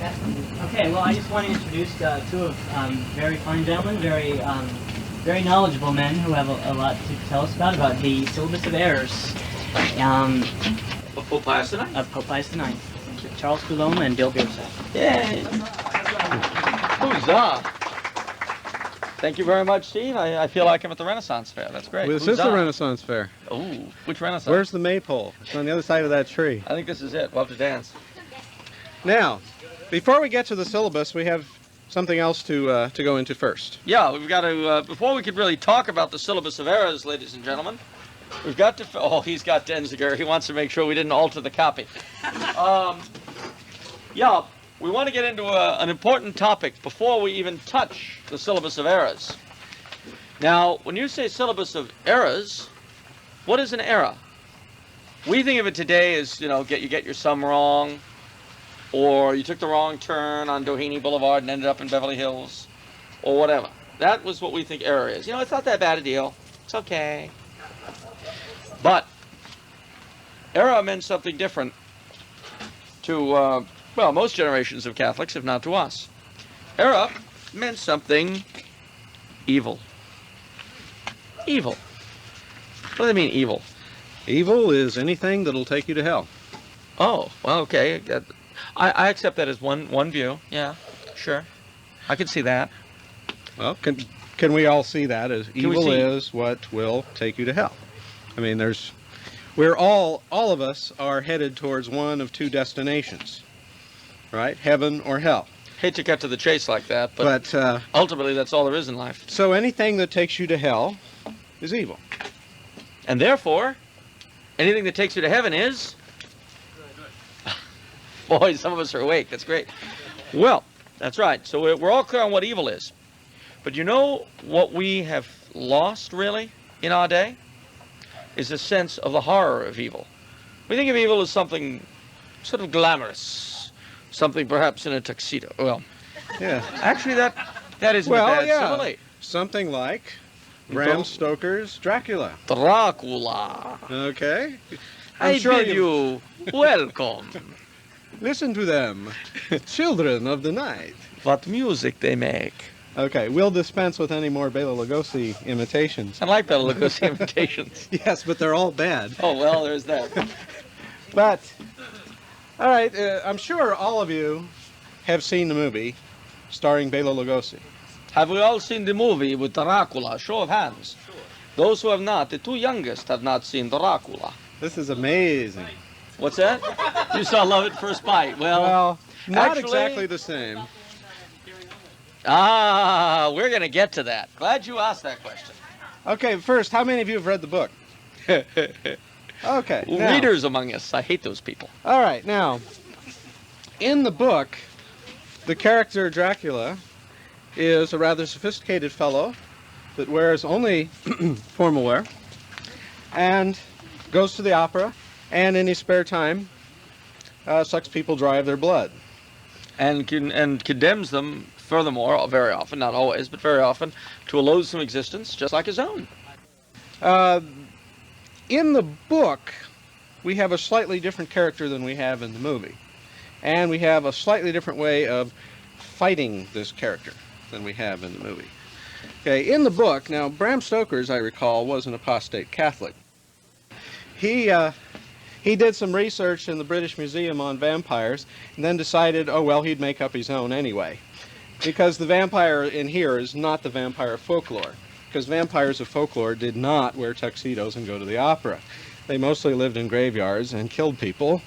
Okay, well, I just want to introduce two of very fine gentlemen, very knowledgeable men who have a lot to tell us about the Syllabus of Errors. Of Pope Pius IX? Of Pope Pius IX. Charles Coulombe and Bill Biersach. Yay! Huzzah! Thank you very much, Steve. I feel like I'm at the Renaissance Fair. That's great. This is the Renaissance Fair. Oh, which Renaissance? Where's the maypole? It's on the other side of that tree. I think this is it. We'll have to dance. Now, before we get to the syllabus, we have something else to go into first. Yeah, we've got to, before we could really talk about the Syllabus of Errors, ladies and gentlemen, we've got to, oh, he's got Denziger. He wants to make sure we didn't alter the copy. Yeah, we want to get into an important topic before we even touch the Syllabus of Errors. Now, when you say Syllabus of Errors, what is an error? We think of it today as, you know, you get your sum wrong, or you took the wrong turn on Doheny Boulevard and ended up in Beverly Hills, or whatever. That was what we think error is. You know, it's not that bad a deal. It's okay. But error meant something different to, well, most generations of Catholics, if not to us. Error meant something evil. Evil. What do they mean, evil? Evil is anything that'll take you to hell. Oh, well, okay. I accept that as one view. Yeah, sure. I can see that. Well, can we all see that as evil is what will take you to hell? I mean, we're all of us are headed towards one of two destinations, right? Heaven or hell. Hate to cut to the chase like that, but ultimately that's all there is in life. So anything that takes you to hell is evil. And therefore, anything that takes you to heaven is... Boy, some of us are awake. That's great. Well, that's right. So we're all clear on what evil is. But you know what we have lost, really, in our day? Is a sense of the horror of evil. We think of evil as something sort of glamorous, something perhaps in a tuxedo. Well, yeah. Actually, that isn't a bad simile. Something like Bram Stoker's Dracula. Dracula. Okay. I bid you welcome. Listen to them, children of the night. What music they make. Okay, we'll dispense with any more Bela Lugosi imitations. I like Bela Lugosi imitations. Yes, but they're all bad. Oh, well, there's that. But, all right, I'm sure all of you have seen the movie starring Bela Lugosi. Have we all seen the movie with Dracula? Show of hands. Sure. Those who have not, the two youngest have not seen Dracula. This is amazing. What's that? You saw Love at First Bite. Well, not actually, exactly the same. Ah, we're going to get to that. Glad you asked that question. Okay, first, how many of you have read the book? Okay. Now, readers among us. I hate those people. All right, now, in the book, the character Dracula is a rather sophisticated fellow that wears only formal wear and goes to the opera and in his spare time sucks people dry of their blood. And condemns them, furthermore, very often, not always, but very often, to a loathsome existence just like his own. In the book, we have a slightly different character than we have in the movie. And we have a slightly different way of fighting this character than we have in the movie. Okay, in the book, now Bram Stoker, as I recall, was an apostate Catholic. He did some research in the British Museum on vampires and then decided, oh, well, he'd make up his own anyway. Because the vampire in here is not the vampire of folklore. Because vampires of folklore did not wear tuxedos and go to the opera. They mostly lived in graveyards and killed people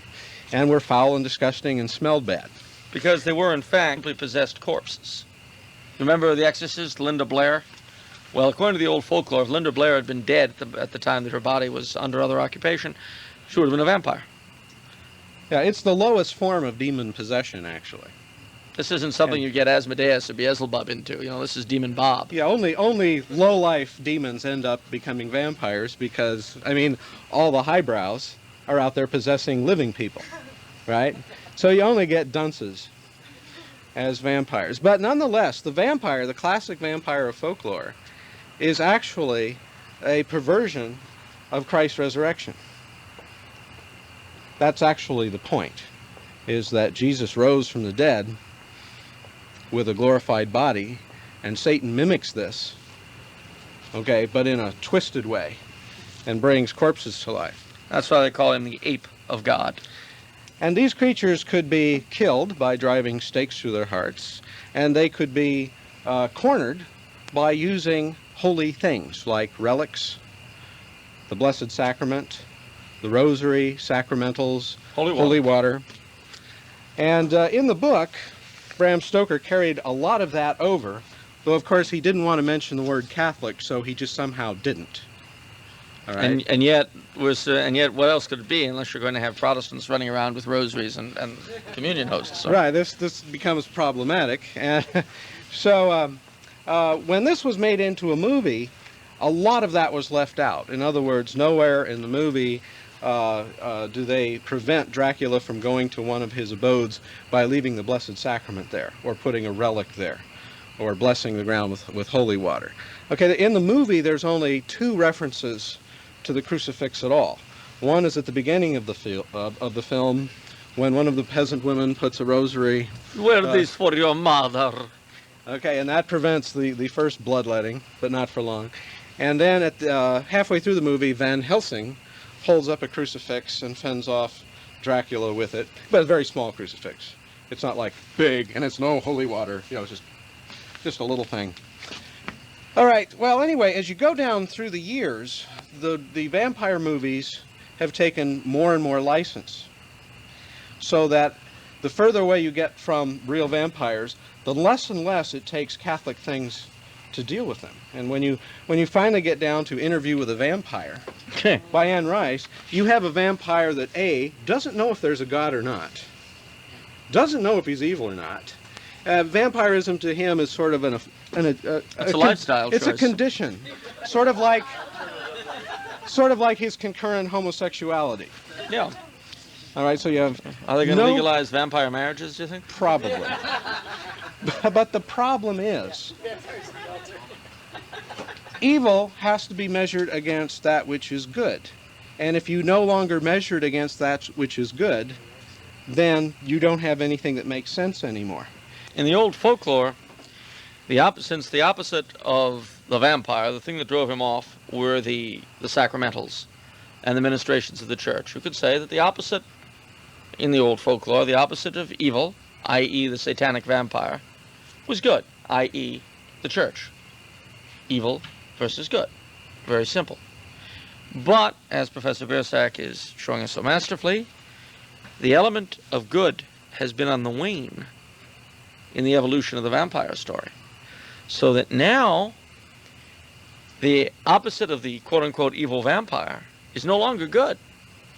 and were foul and disgusting and smelled bad. Because they were, in fact, simply possessed corpses. Remember the exorcist, Linda Blair? Well, according to the old folklore, if Linda Blair had been dead at the time that her body was under other occupation, she would have been a vampire. Yeah, it's the lowest form of demon possession, actually. This isn't something you get Asmodeus or Beelzebub into. You know, this is Demon Bob. Yeah, only low-life demons end up becoming vampires because, I mean, all the highbrows are out there possessing living people, right? So you only get dunces as vampires. But nonetheless, the vampire, the classic vampire of folklore, is actually a perversion of Christ's resurrection. That's actually the point, is that Jesus rose from the dead with a glorified body, and Satan mimics this, okay, but in a twisted way, and brings corpses to life. That's why they call him the ape of God. And these creatures could be killed by driving stakes through their hearts, and they could be cornered by using holy things like relics, the Blessed Sacrament, the Rosary, sacramentals, holy water. And in the book, Bram Stoker carried a lot of that over, though of course he didn't want to mention the word Catholic, so he just somehow didn't. All right? And yet what else could it be unless you're going to have Protestants running around with rosaries and communion hosts? So. Right, this becomes problematic. And so when this was made into a movie, a lot of that was left out. In other words, nowhere in the movie do they prevent Dracula from going to one of his abodes by leaving the Blessed Sacrament there, or putting a relic there, or blessing the ground with holy water. Okay, in the movie there's only 2 references to the crucifix at all. One is at the beginning of the film, when one of the peasant women puts a rosary. Wear this for your mother. Okay, and that prevents the first bloodletting, but not for long. And then at halfway through the movie, Van Helsing holds up a crucifix and fends off Dracula with it, but a very small crucifix. It's not like big, and it's no holy water. You know, it's just a little thing. All right. Well, anyway, as you go down through the years, the vampire movies have taken more and more license, so that the further away you get from real vampires, the less and less it takes Catholic things to deal with them. And when you finally get down to Interview with a Vampire by Anne Rice, you have a vampire that A, doesn't know if there's a God or not, doesn't know if he's evil or not. Vampirism to him is sort of it's a lifestyle choice. It's a condition, sort of like his concurrent homosexuality. Yeah. All right, so you have. Are they going to legalize vampire marriages, do you think? Probably. But the problem is, evil has to be measured against that which is good. And if you no longer measure it against that which is good, then you don't have anything that makes sense anymore. In the old folklore, since the opposite of the vampire, the thing that drove him off, were the sacramentals and the ministrations of the church. You could say that the opposite, in the old folklore, the opposite of evil, i.e. the satanic vampire, was good, i.e. the church. Evil versus good. Very simple. But, as Professor Biersach is showing us so masterfully, the element of good has been on the wane in the evolution of the vampire story. So that now, the opposite of the quote-unquote evil vampire is no longer good.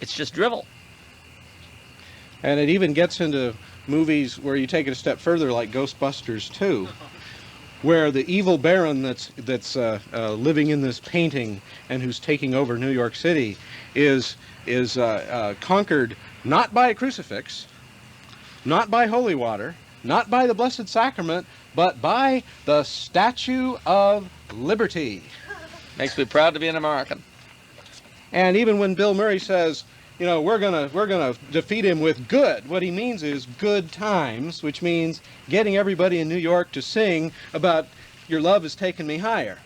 It's just drivel. And it even gets into movies where you take it a step further, like Ghostbusters 2, where the evil baron that's living in this painting and who's taking over New York City is conquered not by a crucifix, not by holy water, not by the Blessed Sacrament, but by the Statue of Liberty. Makes me proud to be an American. And even when Bill Murray says, you know, we're gonna defeat him with good, what he means is good times, which means getting everybody in New York to sing about your love has taken me higher.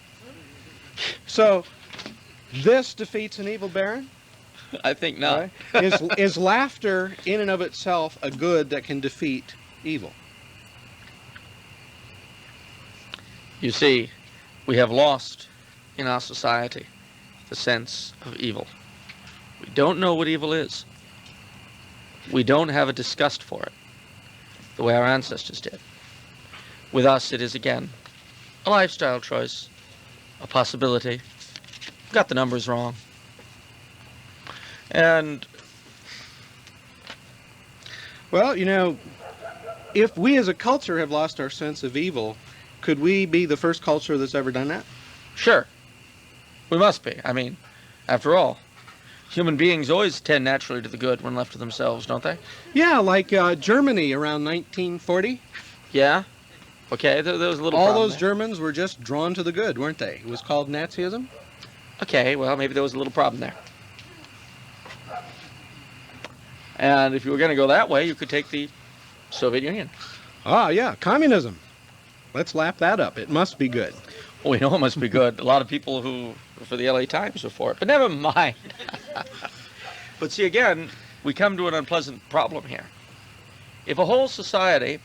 So this defeats an evil baron? I think not. Right? Is laughter in and of itself a good that can defeat evil? You see, we have lost in our society the sense of evil. We don't know what evil is. We don't have a disgust for it, the way our ancestors did. With us, it is again a lifestyle choice, a possibility. Got the numbers wrong. And, well, you know, if we as a culture have lost our sense of evil, could we be the first culture that's ever done that? Sure. We must be. I mean, after all, human beings always tend naturally to the good when left to themselves, don't they? Yeah, like Germany around 1940. Yeah? Okay, there was a little All problem those there. Germans were just drawn to the good, weren't they? It was called Nazism. Okay, well, maybe there was a little problem there. And if you were going to go that way, you could take the Soviet Union. Ah, yeah, communism. Let's lap that up. It must be good. Well, we know it must be good. A lot of people who for the LA Times are for it, but never mind. But see, again, we come to an unpleasant problem here. If a whole society,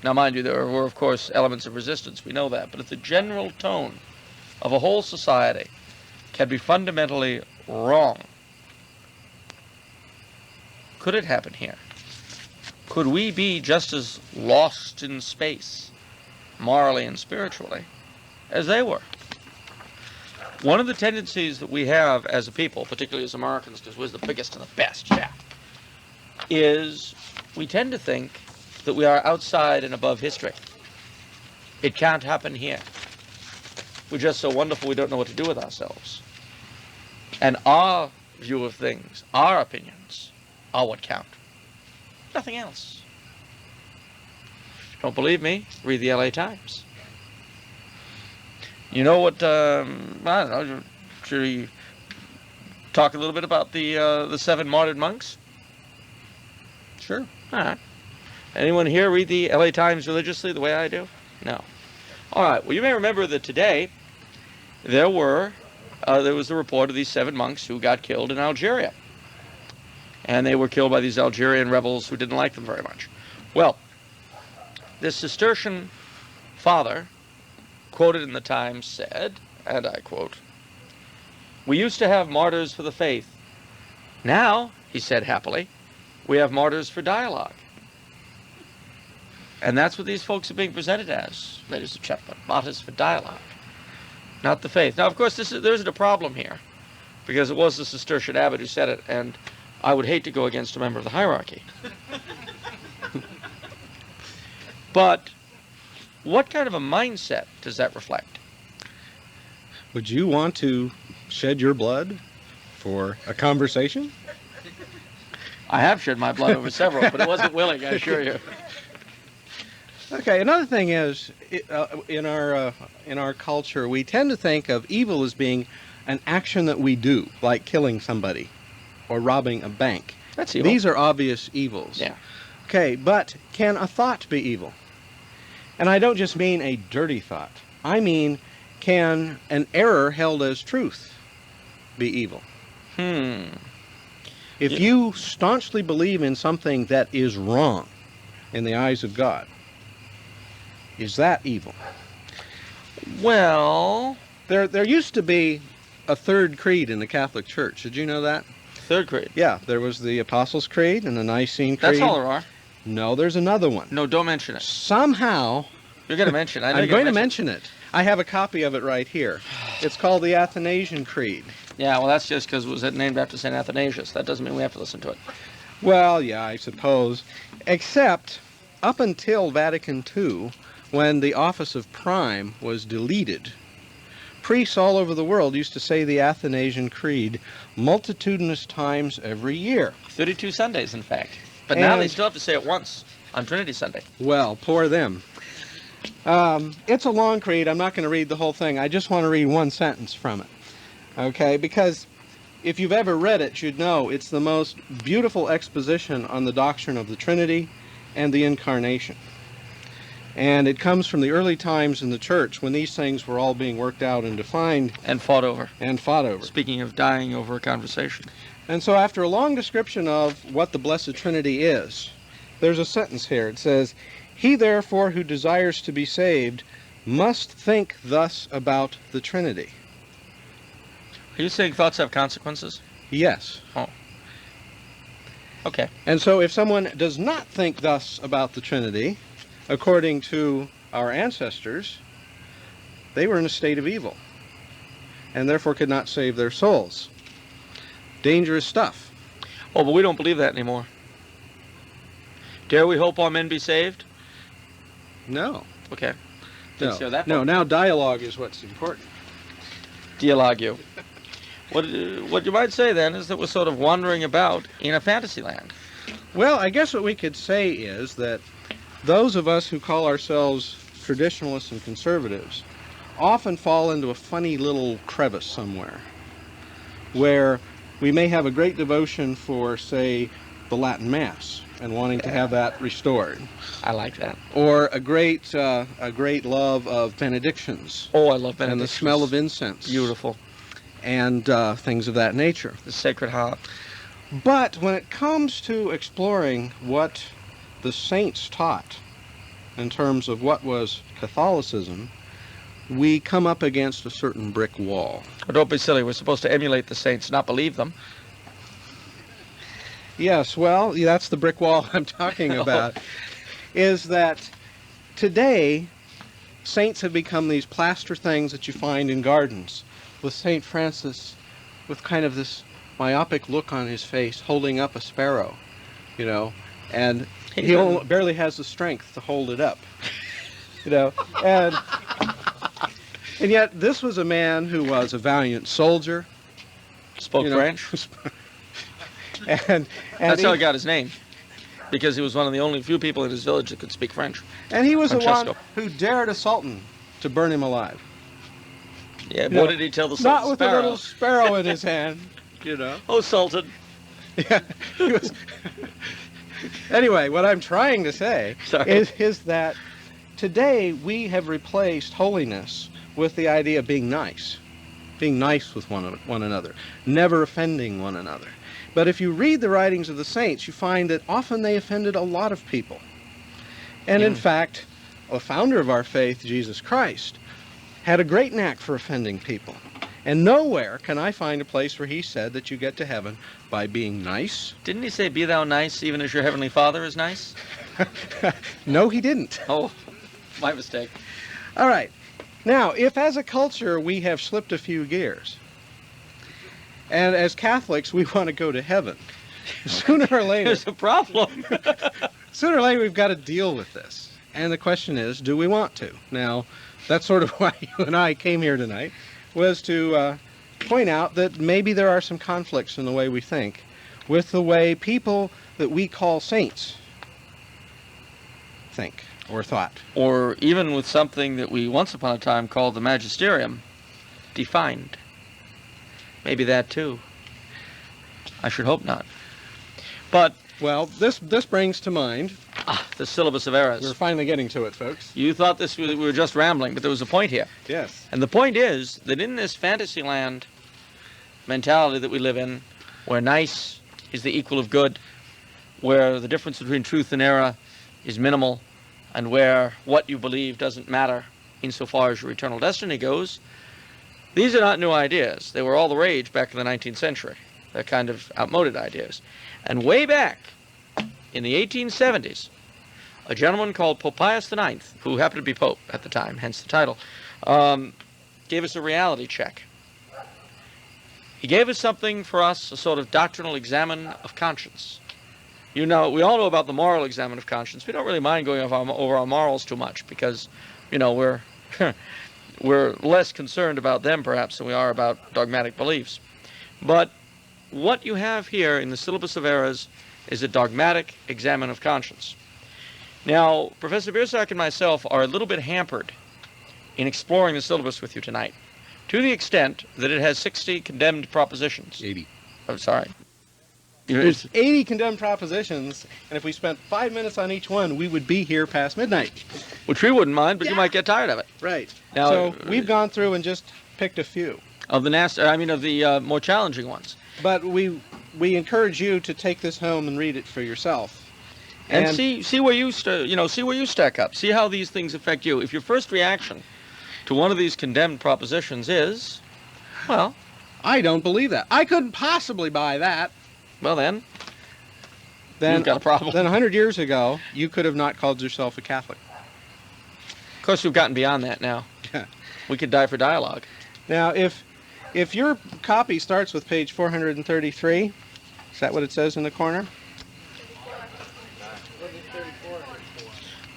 now mind you, there were, of course, elements of resistance, we know that, but if the general tone of a whole society can be fundamentally wrong, could it happen here? Could we be just as lost in space, morally and spiritually, as they were? One of the tendencies that we have as a people, particularly as Americans, because we're the biggest and the best, yeah, is we tend to think that we are outside and above history. It can't happen here. We're just so wonderful we don't know what to do with ourselves. And our view of things, our opinions, are what count. Nothing else. Don't believe me? Read the LA Times. You know what, I don't know, should we talk a little bit about the 7 martyred monks? Sure. All right. Anyone here read the LA Times religiously the way I do? No. All right. Well, you may remember that today there was the report of these 7 monks who got killed in Algeria. And they were killed by these Algerian rebels who didn't like them very much. Well, this Cistercian father, quoted in the Times, said, and I quote, "We used to have martyrs for the faith. Now," he said happily, "we have martyrs for dialogue." And that's what these folks are being presented as, ladies and gentlemen, martyrs for dialogue, not the faith. Now, of course, there isn't a problem here, because it was the Cistercian abbot who said it, and I would hate to go against a member of the hierarchy. But what kind of a mindset does that reflect? Would you want to shed your blood for a conversation? I have shed my blood over several, but it wasn't willing, I assure you. Okay, another thing is, in our culture, we tend to think of evil as being an action that we do, like killing somebody or robbing a bank. That's evil. These are obvious evils. Yeah. Okay, but can a thought be evil? And I don't just mean a dirty thought. I mean, can an error held as truth be evil? If you staunchly believe in something that is wrong in the eyes of God, is that evil? Well, There used to be a third creed in the Catholic Church. Did you know that? third creed. Yeah, there was the Apostles' Creed and the Nicene Creed. That's all there are. No, there's another one. No, don't mention it. Somehow, You're going to mention it. I know I'm you're going to mention mention it. I have a copy of it right here. It's called the Athanasian Creed. Yeah, well, that's just because it was named after St. Athanasius. That doesn't mean we have to listen to it. Well, yeah, I suppose. Except up until Vatican II, when the office of prime was deleted, priests all over the world used to say the Athanasian Creed multitudinous times every year. 32 Sundays, in fact. But now they still have to say it once on Trinity Sunday. Well, poor them. It's a long creed. I'm not going to read the whole thing. I just want to read one sentence from it. Okay, because if you've ever read it, you'd know it's the most beautiful exposition on the doctrine of the Trinity and the Incarnation. And it comes from the early times in the church when these things were all being worked out and defined. And fought over. And fought over. Speaking of dying over a conversation. And so after a long description of what the Blessed Trinity is, there's a sentence here. It says, "He therefore who desires to be saved must think thus about the Trinity." Are you saying thoughts have consequences? Yes. Oh. Okay. And so if someone does not think thus about the Trinity, according to our ancestors, they were in a state of evil and therefore could not save their souls. Dangerous stuff. Oh, but we don't believe that anymore. Dare we hope all men be saved? No. Okay. Didn't hear that No, part. now dialogue is what's important. Dialogue you. What you might say then is that we're sort of wandering about in a fantasy land. Well, I guess what we could say is that those of us who call ourselves traditionalists and conservatives often fall into a funny little crevice somewhere where we may have a great devotion for, say, the Latin Mass and wanting to have that restored. I like that. Or a great love of benedictions. Oh, I love benedictions. And the smell of incense. Beautiful. And things of that nature. The Sacred Heart. But when it comes to exploring what the saints taught in terms of what was Catholicism, we come up against a certain brick wall. Oh, don't be silly. We're supposed to emulate the saints, not believe them. Yes, well, that's the brick wall I'm talking about, is that today saints have become these plaster things that you find in gardens, with St. Francis with kind of this myopic look on his face holding up a sparrow, you know, and he barely has the strength to hold it up, you know, and yet this was a man who was a valiant soldier. Spoke French. And that's how he got his name, because he was one of the only few people in his village that could speak French. And he was the one who dared a sultan to burn him alive. Yeah, what did he tell the sultan? Not with a little sparrow in his hand, you know. Oh, sultan. Yeah, he was. Anyway, what I'm trying to say is that today we have replaced holiness with the idea of being nice with one another, never offending one another. But if you read the writings of the saints, you find that often they offended a lot of people. And in fact, the founder of our faith, Jesus Christ, had a great knack for offending people. And nowhere can I find a place where he said that you get to heaven by being nice. Didn't he say, be thou nice even as your heavenly Father is nice? No, he didn't. Oh, my mistake. All right. Now, if as a culture we have slipped a few gears, and as Catholics we want to go to heaven, sooner or later... There's a problem. Sooner or later we've got to deal with this. And the question is, do we want to? Now, that's sort of why you and I came here tonight, was to point out that maybe there are some conflicts in the way we think with the way people that we call saints think or thought. Or even with something that we once upon a time called the magisterium, defined. Maybe that too. I should hope not. But... Well, this brings to mind... the Syllabus of Errors. We're finally getting to it, folks. You thought we were just rambling, but there was a point here. Yes. And the point is that in this fantasy land mentality that we live in, where nice is the equal of good, where the difference between truth and error is minimal, and where what you believe doesn't matter insofar as your eternal destiny goes, these are not new ideas. They were all the rage back in the 19th century. They're kind of outmoded ideas. And way back in the 1870s, a gentleman called Pope Pius IX, who happened to be Pope at the time, hence the title, gave us a reality check. He gave us something for us, a sort of doctrinal examen of conscience. You know, we all know about the moral examen of conscience. We don't really mind going over our morals too much because, you know, we're we're less concerned about them perhaps than we are about dogmatic beliefs. But what you have here in the Syllabus of Errors is a dogmatic examen of conscience. Now, Professor Biersach and myself are a little bit hampered in exploring the syllabus with you tonight, to the extent that it has 60 condemned propositions. 80. I'm sorry. There's 80 condemned propositions, and if we spent 5 minutes on each one, we would be here past midnight. Which we wouldn't mind, but you might get tired of it. Right. Now, so we've gone through and just picked a few. Of the more challenging ones. But we encourage you to take this home and read it for yourself. And see where you see where you stack up. See how these things affect you. If your first reaction to one of these condemned propositions is, well, I don't believe that. I couldn't possibly buy that. Well then you've got a problem. Then 100 years ago, you could have not called yourself a Catholic. Of course, we've gotten beyond that now. Yeah. We could die for dialogue. Now, if your copy starts with page 433, is that what it says in the corner?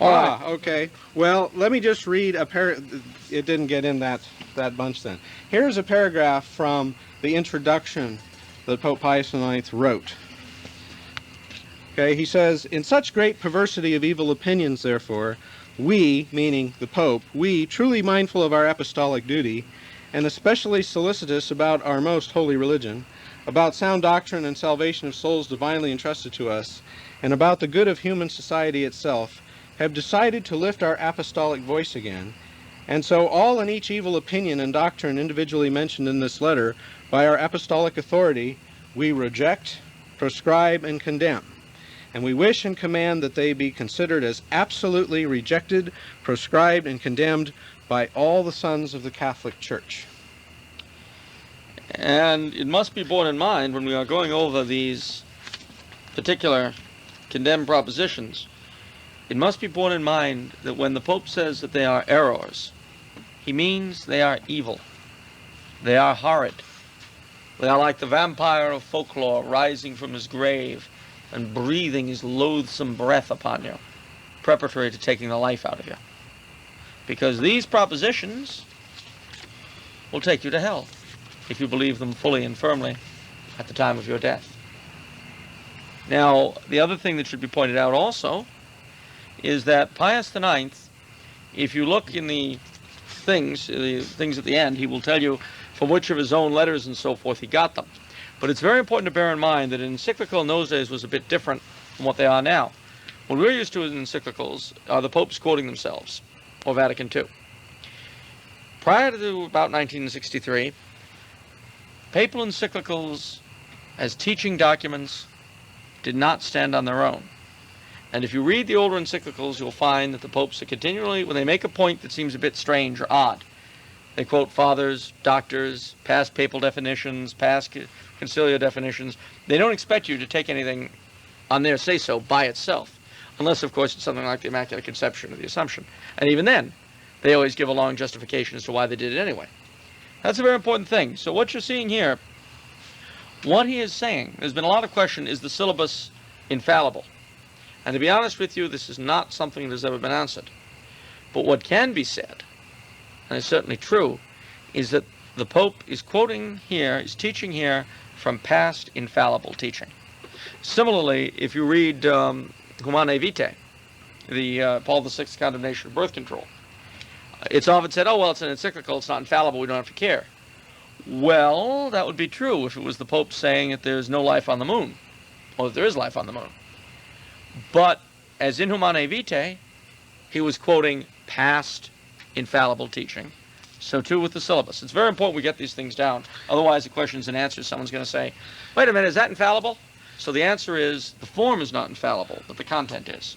Okay. Well, let me just read it didn't get in that bunch then. Here's a paragraph from the introduction that Pope Pius IX wrote. Okay, he says, "In such great perversity of evil opinions, therefore, we," meaning the Pope, "we, truly mindful of our apostolic duty, and especially solicitous about our most holy religion, about sound doctrine and salvation of souls divinely entrusted to us, and about the good of human society itself, have decided to lift our apostolic voice again, and so all and each evil opinion and doctrine individually mentioned in this letter by our apostolic authority we reject, proscribe, and condemn. And we wish and command that they be considered as absolutely rejected, proscribed, and condemned by all the sons of the Catholic Church. And it must be borne in mind when we are going over these particular condemned propositions, it must be borne in mind that when the Pope says that they are errors, he means they are evil. They are horrid. They are like the vampire of folklore rising from his grave and breathing his loathsome breath upon you, preparatory to taking the life out of you. Because these propositions will take you to hell if you believe them fully and firmly at the time of your death. Now, the other thing that should be pointed out also is that Pius IX, if you look in the things at the end, he will tell you from which of his own letters and so forth he got them. But it's very important to bear in mind that an encyclical in those days was a bit different from what they are now. What we're used to in encyclicals are the popes quoting themselves, or Vatican II. Prior to about 1963, papal encyclicals as teaching documents did not stand on their own. And if you read the older encyclicals, you'll find that the popes are continually, when they make a point that seems a bit strange or odd, they quote fathers, doctors, past papal definitions, past conciliar definitions. They don't expect you to take anything on their say-so by itself, unless, of course, it's something like the Immaculate Conception or the Assumption. And even then, they always give a long justification as to why they did it anyway. That's a very important thing. So what you're seeing here, what he is saying, there's been a lot of question, is the syllabus infallible? And to be honest with you, this is not something that has ever been answered. But what can be said, and it's certainly true, is that the Pope is quoting here, is teaching here from past infallible teaching. Similarly, if you read Humanae Vitae, the Paul VI's condemnation of birth control, it's often said, oh, well, it's an encyclical, it's not infallible, we don't have to care. Well, that would be true if it was the Pope saying that there's no life on the moon, or that there is life on the moon. But, as in Humanae Vitae, he was quoting past infallible teaching. So too with the syllabus. It's very important we get these things down. Otherwise, the questions and answers, someone's going to say, wait a minute, is that infallible? So the answer is, the form is not infallible, but the content is.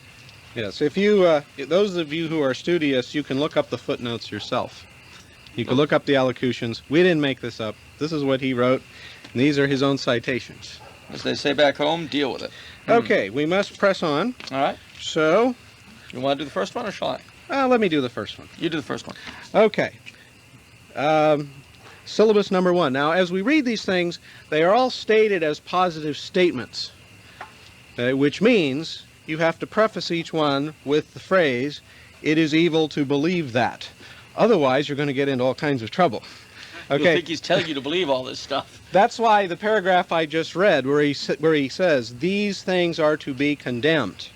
Yes, if you, those of you who are studious, you can look up the footnotes yourself. You can look up the allocutions. We didn't make this up. This is what he wrote, and these are his own citations. As they say back home, deal with it. Okay, we must press on. All right. So, you want to do the first one, or shall I? let me do the first one. You do the first one. Okay. Syllabus number 1. Now, as we read these things, they are all stated as positive statements, which means you have to preface each one with the phrase, it is evil to believe that. Otherwise, you're going to get into all kinds of trouble. Okay. You'll think he's telling you to believe all this stuff. That's why the paragraph I just read, where he says, these things are to be condemned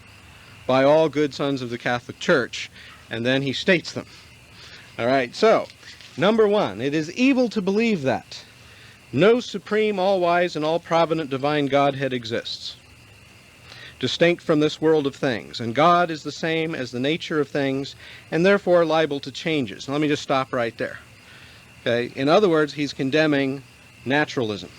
by all good sons of the Catholic Church, and then he states them. All right, so, number 1, it is evil to believe that no supreme, all-wise, and all-provident divine Godhead exists, distinct from this world of things, and God is the same as the nature of things, and therefore liable to changes. Now, let me just stop right there. Okay, in other words, he's condemning naturalism.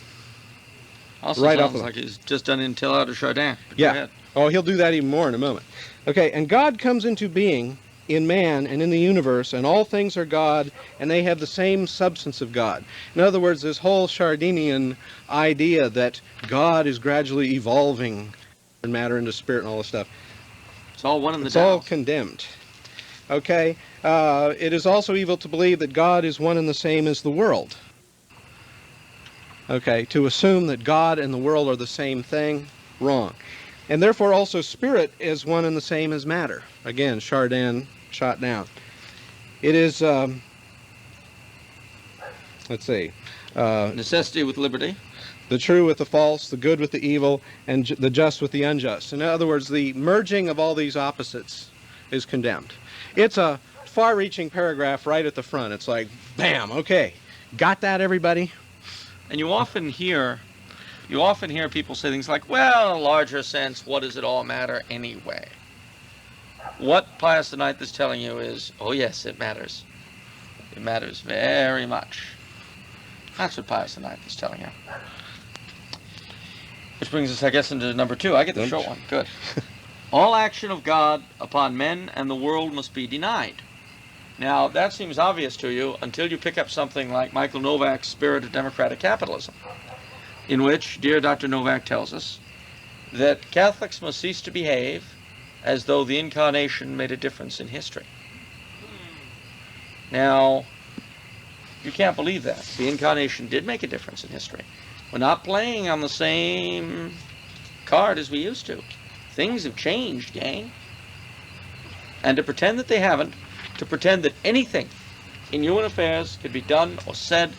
Also right sounds like he's just done Intellect de Chardin. Yeah. Oh, he'll do that even more in a moment. Okay, and God comes into being in man and in the universe, and all things are God, and they have the same substance of God. In other words, this whole Chardinian idea that God is gradually evolving matter into spirit and all this stuff. It's all one in the It's all Tao. condemned. Okay, it is also evil to believe that God is one and the same as the world. Okay, to assume that God and the world are the same thing, wrong. And therefore also spirit is one and the same as matter. Again, Chardin shot down. It is, let's see. Necessity with liberty. The true with the false, the good with the evil, and the just with the unjust. In other words, the merging of all these opposites is condemned. It's a far-reaching paragraph right at the front. It's like, bam, okay. Got that, everybody? And you often hear you often hear people say things like, well, in a larger sense, what does it all matter anyway? What Pius IX is telling you is, oh yes, it matters. It matters very much. That's what Pius IX is telling you. Which brings us, I guess, into number 2. I get the short one. Good. All action of God upon men and the world must be denied. Now, that seems obvious to you until you pick up something like Michael Novak's Spirit of Democratic Capitalism, in which dear Dr. Novak tells us that Catholics must cease to behave as though the Incarnation made a difference in history. Now, you can't believe that. The Incarnation did make a difference in history. We're not playing on the same card as we used to. Things have changed, gang. And to pretend that they haven't, to pretend that anything in human affairs could be done or said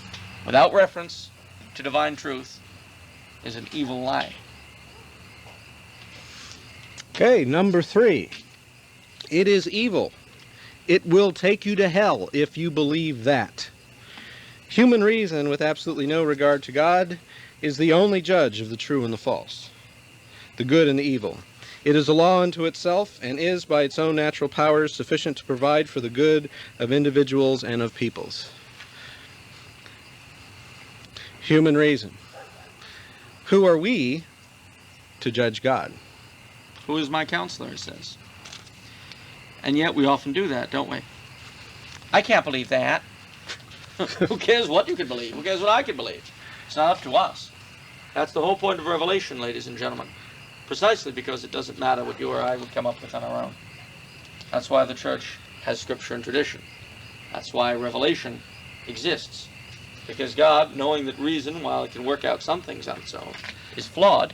without reference to divine truth is an evil lie. Okay, number 3. It is evil. It will take you to hell if you believe that. Human reason, with absolutely no regard to God, is the only judge of the true and the false, the good and the evil. It is a law unto itself, and is, by its own natural powers, sufficient to provide for the good of individuals and of peoples. Human reason. Who are we to judge God? Who is my counselor, he says. And yet we often do that, don't we? I can't believe that. Who cares what you can believe? Who cares what I can believe? It's not up to us. That's the whole point of revelation, ladies and gentlemen. Precisely because it doesn't matter what you or I would come up with on our own. That's why the church has scripture and tradition. That's why revelation exists. Because God, knowing that reason, while it can work out some things on its own, is flawed,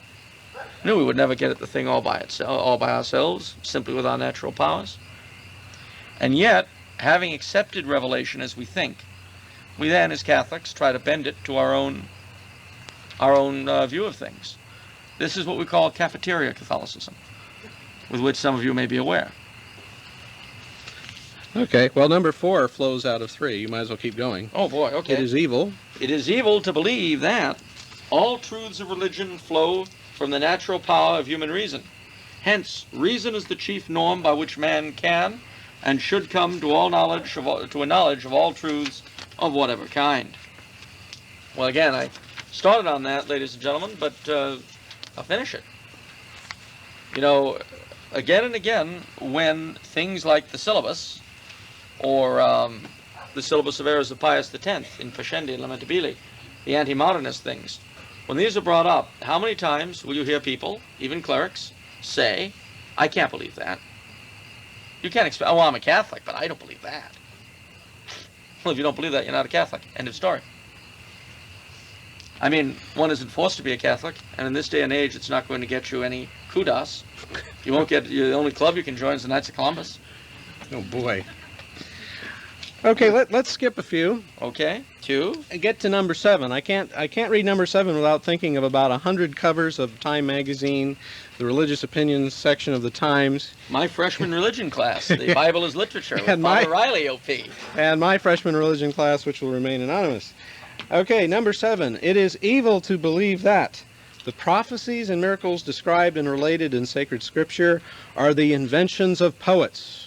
knew we would never get at the thing all by ourselves, simply with our natural powers. And yet, having accepted revelation as we think, we then, as Catholics, try to bend it to our own view of things. This is what we call cafeteria Catholicism, with which some of you may be aware. Okay, well, number 4 flows out of 3. You might as well keep going. Oh boy, okay. It is evil. It is evil to believe that all truths of religion flow from the natural power of human reason. Hence, reason is the chief norm by which man can and should come to a knowledge of all truths of whatever kind. Well, again, I started on that, ladies and gentlemen, but I'll finish it. You know, again and again, when things like the Syllabus, or the Syllabus of Errors of Pius X, in Pascendi and Lamentabili, the anti-modernist things, when these are brought up, how many times will you hear people, even clerics, say, I can't believe that. You can't expect, oh, I'm a Catholic, but I don't believe that. Well, if you don't believe that, you're not a Catholic. End of story. I mean, one isn't forced to be a Catholic, and in this day and age, it's not going to get you any kudos. You won't get, the only club you can join is the Knights of Columbus. Oh, boy. Okay, let's skip a few. Okay, 2. And get to number 7. I can't read number 7 without thinking of about 100 covers of Time magazine, the religious opinions section of the Times. My freshman religion class, the Bible is Literature, with And Father Riley, OP. And my freshman religion class, which will remain anonymous. Okay, number 7. It is evil to believe that the prophecies and miracles described and related in sacred scripture are the inventions of poets.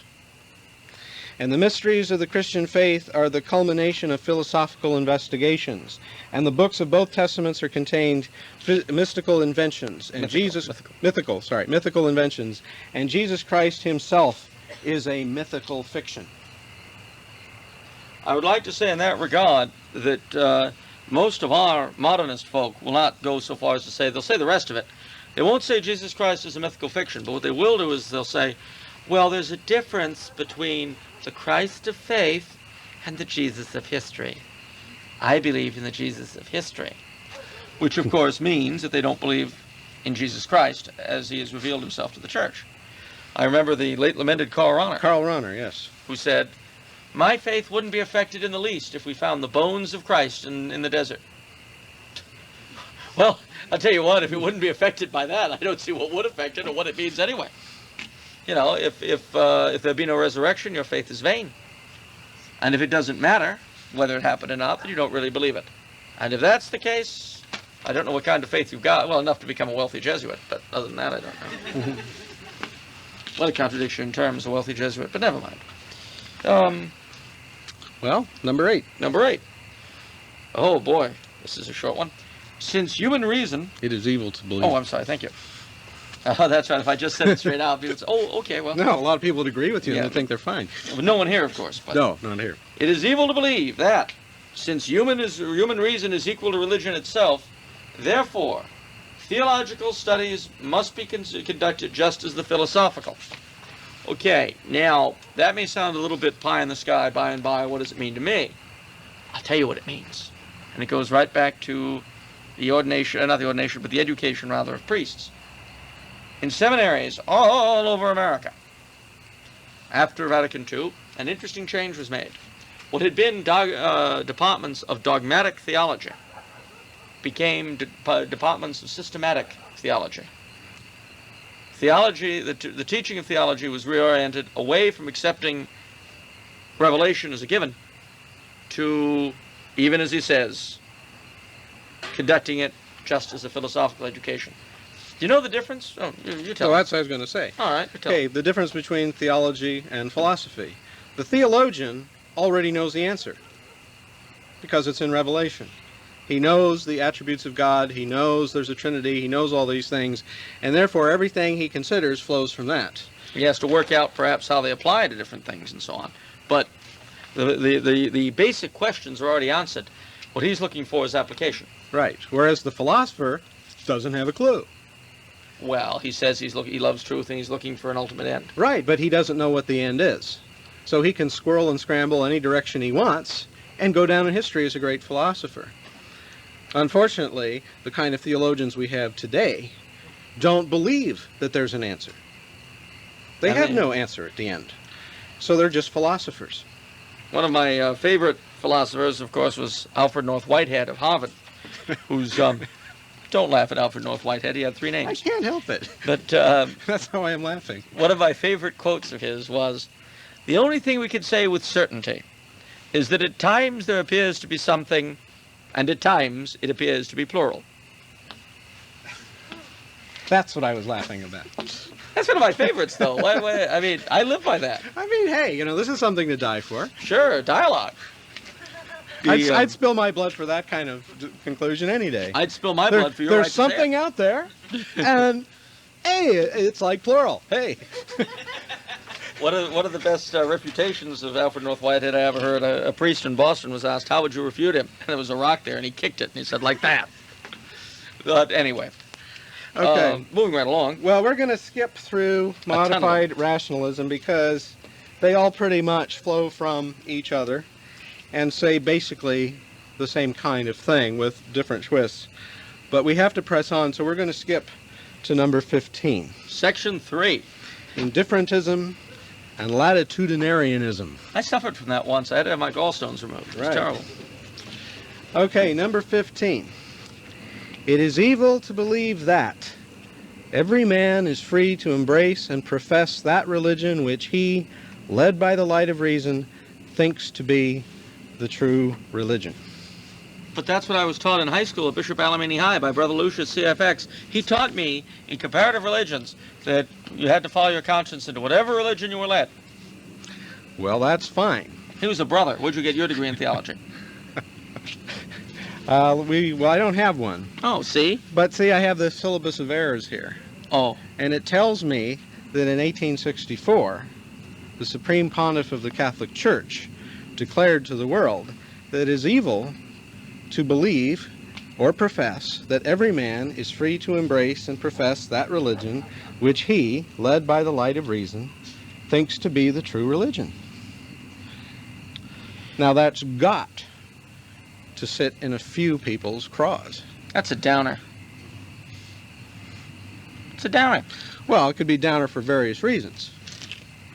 And the mysteries of the Christian faith are the culmination of philosophical investigations. And the books of both testaments are contained mystical inventions. And mythical inventions. And Jesus Christ himself is a mythical fiction. I would like to say in that regard that most of our modernist folk will not go so far as to say, they'll say the rest of it. They won't say Jesus Christ is a mythical fiction, but what they will do is they'll say, well, there's a difference between the Christ of faith and the Jesus of history. I believe in the Jesus of history. Which, of course, means that they don't believe in Jesus Christ as he has revealed himself to the church. I remember the late lamented Karl Rahner. Karl Rahner, yes. Who said, my faith wouldn't be affected in the least if we found the bones of Christ in the desert. Well, I'll tell you what, if it wouldn't be affected by that, I don't see what would affect it or what it means anyway. You know, if there be no resurrection, your faith is vain. And if it doesn't matter whether it happened or not, then you don't really believe it. And if that's the case, I don't know what kind of faith you've got. Well, enough to become a wealthy Jesuit, but other than that, I don't know. What a contradiction in terms, a wealthy Jesuit, but never mind. Well, number 8. Number 8. Oh, boy. This is a short one. Since human reason... It is evil to believe. Oh, I'm sorry. Thank you. That's right. If I just said it straight out, people would say, oh, okay, well... No, a lot of people would agree with you Yeah. and they think they're fine. Well, no one here, of course. But No, not here. it is evil to believe that, since human reason is equal to religion itself, therefore, theological studies must be conducted just as the philosophical. Okay, now, that may sound a little bit pie in the sky by and by. What does it mean to me? I'll tell you what it means. And it goes right back to the ordination, not the ordination, but the education, rather, of priests. In seminaries all over America, after Vatican II, an interesting change was made. What had been departments of dogmatic theology became departments of systematic theology. Theology, the teaching of theology was reoriented away from accepting revelation as a given to, even as he says, conducting it just as a philosophical education. Do you know the difference? Oh, you tell So me. that's what I was going to say. All right, you tell me. Okay, the difference between theology and philosophy. The theologian already knows the answer because it's in Revelation. He knows the attributes of God, he knows there's a Trinity, he knows all these things, and therefore everything he considers flows from that. He has to work out perhaps how they apply to different things and so on. But the basic questions are already answered. What he's looking for is application. Right, whereas the philosopher doesn't have a clue. Well, he says he loves truth and he's looking for an ultimate end. Right, but he doesn't know what the end is. So he can squirrel and scramble any direction he wants and go down in history as a great philosopher. Unfortunately, the kind of theologians we have today don't believe that there's an answer. They have no answer at the end. So they're just philosophers. One of my favorite philosophers, of course, was Alfred North Whitehead of Harvard, who's, don't laugh at Alfred North Whitehead, he had 3 I names. can't help it. But That's how I am laughing. one of my favorite quotes of his was, "The only thing we can say with certainty is that at times there appears to be something, and at times it appears to be plural." That's what I was laughing about. That's one of my favorites, though. I mean, I live by that. I mean, hey, this is something to die for. Sure, dialogue. I'd spill my blood for that kind of conclusion any day. I'd spill my blood for your right There's to say it. something out there, and hey, it's like plural. Hey. One of the best refutations of Alfred North Whitehead I ever heard, a priest in Boston was asked, how would you refute him? And there was a rock there, and he kicked it, and he said, like that. But anyway. Okay. Moving right along. Well, we're going to skip through modified rationalism because they all pretty much flow from each other and say basically the same kind of thing with different twists. But we have to press on, so we're going to skip to number 15. Section 3. Indifferentism and latitudinarianism. I suffered from that once. I had to have my gallstones removed. It was Right. terrible. Okay, number 15. It is evil to believe that every man is free to embrace and profess that religion which he, led by the light of reason, thinks to be the true religion. But that's what I was taught in high school at Bishop Alamany High by Brother Lucius, CFX. He taught me in comparative religions that you had to follow your conscience into whatever religion you were led. Well, that's fine. He was a brother. Where'd you get your degree in theology? Well, I don't have one. Oh, see? But see, I have the Syllabus of Errors here. Oh, And it tells me that in 1864, the Supreme Pontiff of the Catholic Church declared to the world that it is evil to believe or profess that every man is free to embrace and profess that religion which he, led by the light of reason, thinks to be the true religion. Now that's got to sit in a few people's craws. that's a downer. It's a downer. Well, it could be downer for various reasons.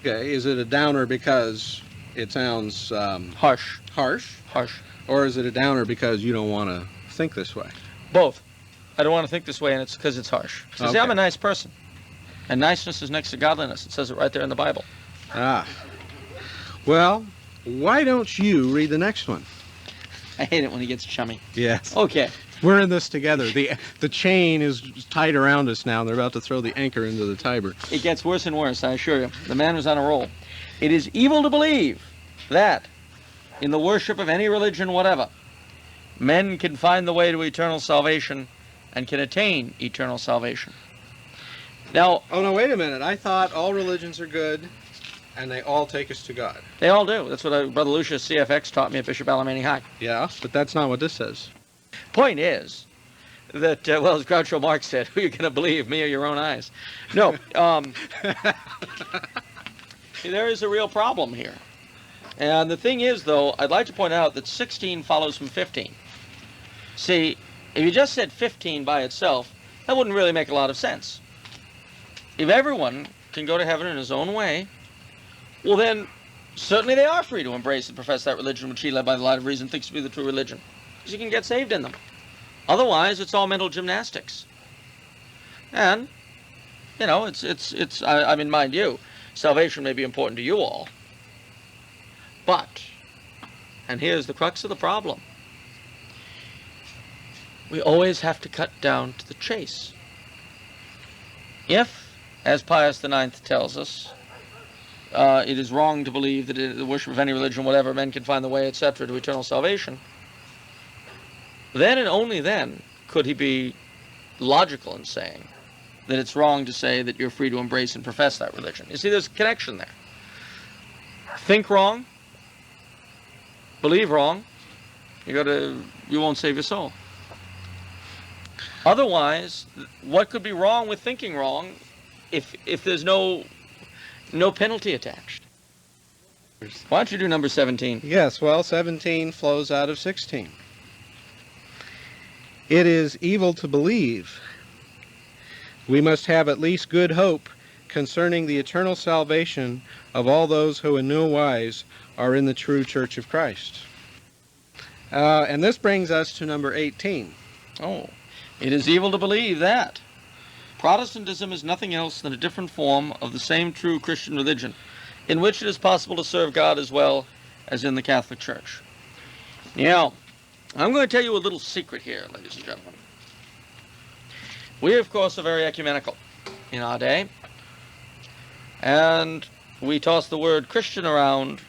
Okay, is it a downer because it sounds Harsh. harsh? Harsh. Or is it a downer because you don't want to think this way? Both. I don't want to think this way, and it's because it's harsh. So, see, I'm Okay. a nice person. And niceness is next to godliness. It says it right there in the Bible. Ah. Well, why don't you read the next one? I hate it when he gets chummy. Yes. Okay. We're in this together. The chain is tight around us now, and they're about to throw the anchor into the Tiber. It gets worse and worse, I assure you. The man was on a roll. It is evil to believe that in the worship of any religion whatever, men can find the way to eternal salvation and can attain eternal salvation. Now, Oh, no, wait a minute. I thought all religions are good, and they all take us to God. they all do. That's what Brother Lucius CFX taught me at Bishop Alemany High. Yeah, but that's not what this says. Point is that, well, as Groucho Marx said, who are you going to believe, me or your own eyes? No, there is a real problem here. And the thing is, though, I'd like to point out that 16 follows from 15. See, if you just said 15 by itself, that wouldn't really make a lot of sense. If everyone can go to heaven in his own way, well then, certainly they are free to embrace and profess that religion which he, led by the light of reason, thinks to be the true religion. Because you can get saved in them. Otherwise, it's all mental gymnastics. And, you know, I mean, mind you, salvation may be important to you all. But, and here's the crux of the problem, we always have to cut down to the chase. If, as Pius IX tells us, it is wrong to believe that in the worship of any religion, whatever, men can find the way, etc., to eternal salvation, then and only then could he be logical in saying that it's wrong to say that you're free to embrace and profess that religion. You see, there's a connection there. Think wrong, believe wrong, you won't save your soul. Otherwise, what could be wrong with thinking wrong if there's no penalty attached? Why don't you do number 17? Yes, well, 17 flows out of 16. It is evil to believe. We must have at least good hope concerning the eternal salvation of all those who in no wise are in the true Church of Christ. And this brings us to number 18. Oh, it is evil to believe that Protestantism is nothing else than a different form of the same true Christian religion, in which it is possible to serve God as well as in the Catholic Church. Now, I'm going to tell you a little secret here, ladies and gentlemen. We, of course, are very ecumenical in our day, and we toss the word Christian around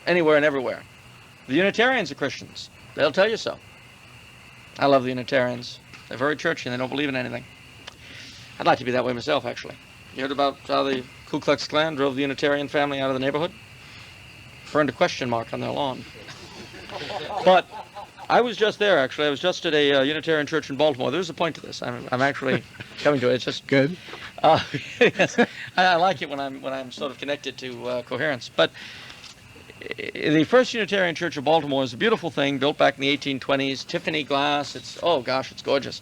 anywhere and everywhere. The Unitarians are Christians. They'll tell you so. I love the Unitarians. They're very churchy and they don't believe in anything. I'd like to be that way myself, actually. You heard about how the Ku Klux Klan drove the Unitarian family out of the neighborhood? Burned a question mark on their lawn. But I was just there, actually. I was just at a Unitarian church in Baltimore. There's a point to this. I'm actually coming to it. It's just good. Yes, I like it when I'm sort of connected to coherence. But the First Unitarian Church of Baltimore is a beautiful thing, built back in the 1820s. Tiffany glass. It's it's gorgeous.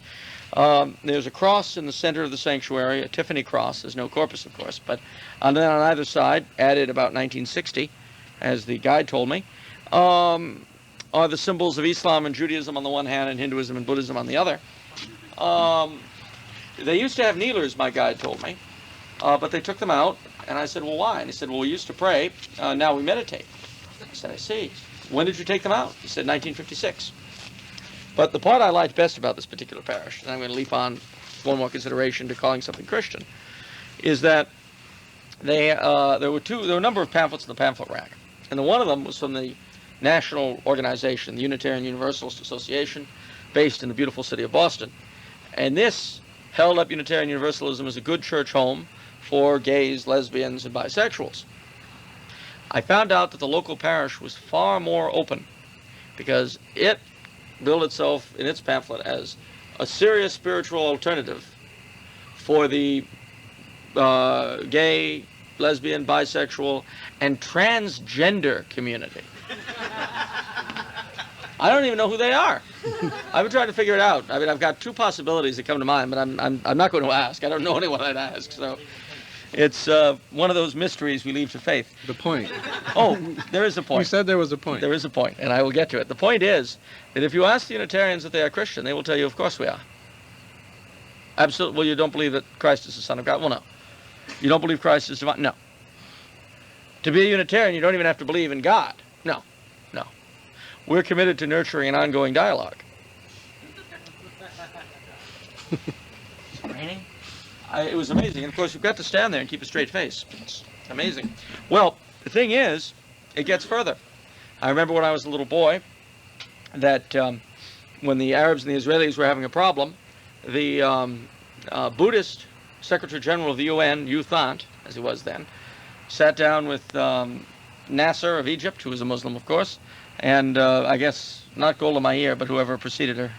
There's a cross in the center of the sanctuary, a Tiffany cross. There's no corpus, of course, but then on either side, added about 1960, as the guide told me, are the symbols of Islam and Judaism on the one hand and Hinduism and Buddhism on the other. They used to have kneelers, my guide told me, but they took them out, and I said, well, why? And he said, well, we used to pray, now we meditate. I said, I see. When did you take them out? He said, 1956. But the part I liked best about this particular parish, and I'm going to leap on one more consideration to calling something Christian, is that there were a number of pamphlets in the pamphlet rack, and one of them was from the national organization, the Unitarian Universalist Association, based in the beautiful city of Boston. And this held up Unitarian Universalism as a good church home for gays, lesbians, and bisexuals. I found out that the local parish was far more open because it billed itself in its pamphlet as a serious spiritual alternative for the gay, lesbian, bisexual, and transgender community. I don't even know who they are. I've been trying to figure it out. I mean, I've got two possibilities that come to mind, but I'm not going to ask. I don't know anyone I'd ask. So it's one of those mysteries we leave to faith. The point. Oh, there is a point. You said there was a point. There is a point, and I will get to it. The point is that if you ask the Unitarians if they are Christian, they will tell you, of course we are. Absolutely. Well, you don't believe that Christ is the Son of God? Well, no. You don't believe Christ is divine? No. To be a Unitarian, you don't even have to believe in God. No. No. We're committed to nurturing an ongoing dialogue. It's raining? It was amazing. And of course, you've got to stand there and keep a straight face. It's amazing. Well, the thing is, it gets further. I remember when I was a little boy that when the Arabs and the Israelis were having a problem, the Buddhist Secretary General of the UN, U Thant, as he was then, sat down with Nasser of Egypt, who was a Muslim, of course, and I guess not Golda Meir, but whoever preceded her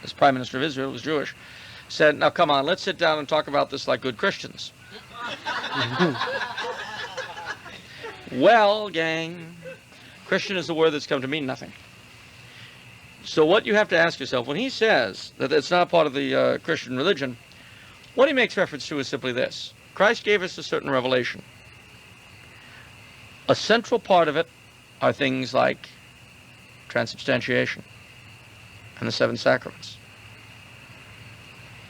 as Prime Minister of Israel was Jewish, said, now come on, let's sit down and talk about this like good Christians. Well, gang, Christian is a word that's come to mean nothing. So what you have to ask yourself, when he says that it's not part of the Christian religion, what he makes reference to is simply this. Christ gave us a certain revelation. A central part of it are things like transubstantiation and the 7 sacraments,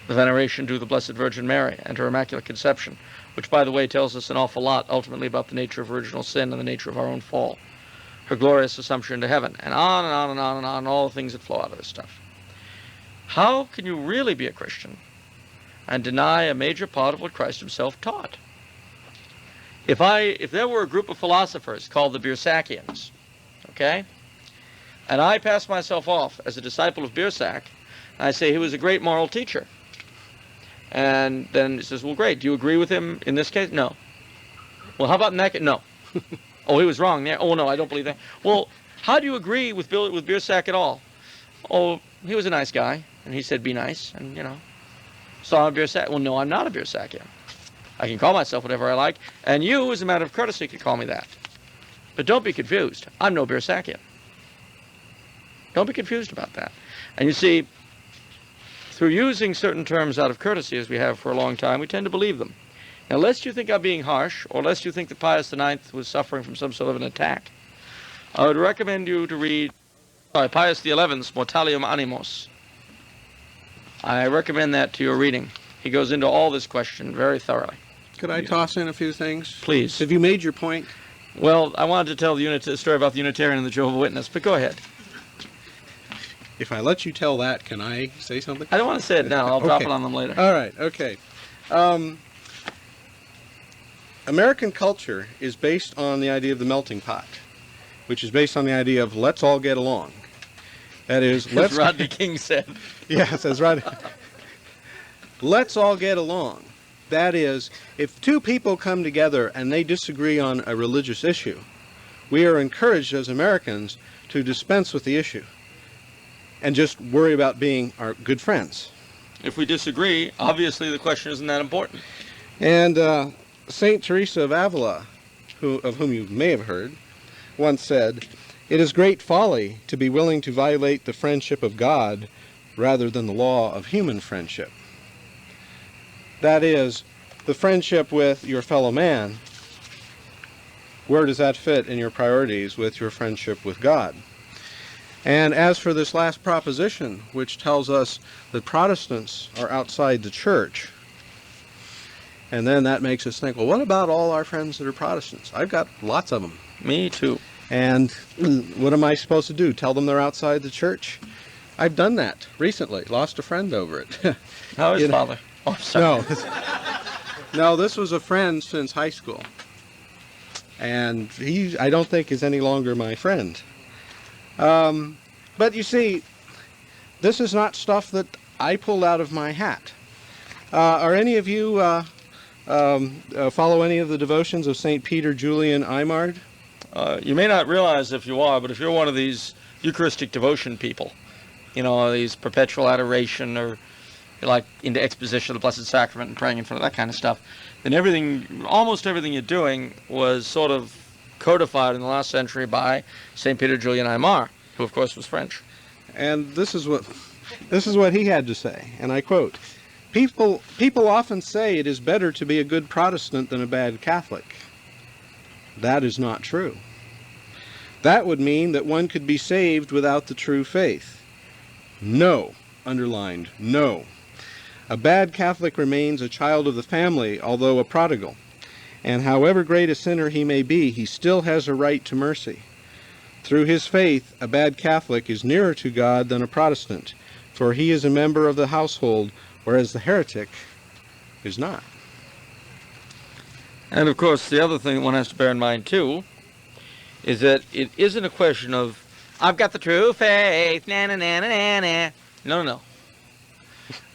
the veneration to the Blessed Virgin Mary and her Immaculate Conception, which, by the way, tells us an awful lot ultimately about the nature of original sin and the nature of our own fall, her glorious assumption into heaven, and on and on and on and on, all the things that flow out of this stuff. How can you really be a Christian and deny a major part of what Christ himself taught? If there were a group of philosophers called the Biersachians, okay, and I pass myself off as a disciple of Biersach, and I say he was a great moral teacher, and then he says, well, great, do you agree with him in this case? No. Well, how about in that case? No. Oh, he was wrong there. Oh, no, I don't believe that. Well, how do you agree with Biersach at all? Oh, he was a nice guy, and he said be nice, and, so I'm a Biersach. Well, no, I'm not a Biersachian. I can call myself whatever I like, and you, as a matter of courtesy, can call me that. But don't be confused. I'm no Biersachian. Don't be confused about that. And you see, through using certain terms out of courtesy, as we have for a long time, we tend to believe them. Now, lest you think I'm being harsh, or lest you think that Pius IX was suffering from some sort of an attack, I would recommend you to read Pius XI's Mortalium Animos. I recommend that to your reading. He goes into all this question very thoroughly. Could I toss in a few things? Please. Have you made your point? Well, I wanted to tell the story about the Unitarian and the Jehovah's Witness, but go ahead. If I let you tell that, can I say something? I don't want to say it now. I'll drop it on them later. All right, okay. American culture is based on the idea of the melting pot, which is based on the idea of let's all get along. That is, as Rodney King said. Yes, as Rodney. Let's all get along. That is, if two people come together and they disagree on a religious issue, we are encouraged as Americans to dispense with the issue and just worry about being our good friends. If we disagree, obviously the question isn't that important. And Saint Teresa of Avila, of whom you may have heard, once said, "It is great folly to be willing to violate the friendship of God rather than the law of human friendship." That is, the friendship with your fellow man, where does that fit in your priorities with your friendship with God? And as for this last proposition, which tells us that Protestants are outside the church, and then that makes us think, well, what about all our friends that are Protestants? I've got lots of them. Me too. And what am I supposed to do? Tell them they're outside the church? I've done that recently. Lost a friend over it. How is Father? Oh, sorry. No, this was a friend since high school. And he, I don't think, is any longer my friend. But you see, this is not stuff that I pulled out of my hat. Are any of you follow any of the devotions of St. Peter Julian Eimard? You may not realize if you are, but if you're one of these Eucharistic devotion people, these perpetual adoration or like into exposition of the Blessed Sacrament and praying in front of that kind of stuff, then almost everything you're doing was sort of codified in the last century by St. Peter Julian Eimard, who of course was French. And this is what he had to say, and I quote, People often say it is better to be a good Protestant than a bad Catholic. That is not true. That would mean that one could be saved without the true faith. No, underlined, no. A bad Catholic remains a child of the family, although a prodigal. And however great a sinner he may be, he still has a right to mercy. Through his faith, a bad Catholic is nearer to God than a Protestant, for he is a member of the household whereas the heretic is not. And of course, the other thing one has to bear in mind too is that it isn't a question of, I've got the true faith, na na na na na. No, no.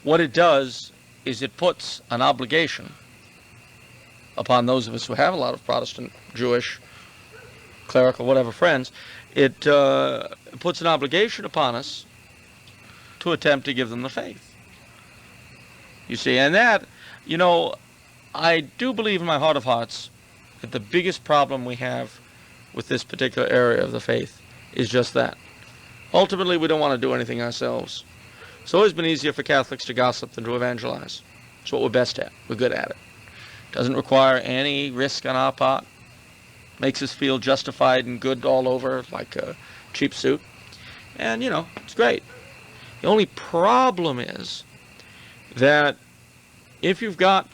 What it does is it puts an obligation upon those of us who have a lot of Protestant, Jewish, clerical, whatever friends. It puts an obligation upon us to attempt to give them the faith. You see, and that, you know, I do believe in my heart of hearts that the biggest problem we have with this particular area of the faith is just that. Ultimately, we don't want to do anything ourselves. It's always been easier for Catholics to gossip than to evangelize. It's what we're best at. We're good at it. Doesn't require any risk on our part. Makes us feel justified and good all over, like a cheap suit. And, you know, it's great. The only problem is that if you've got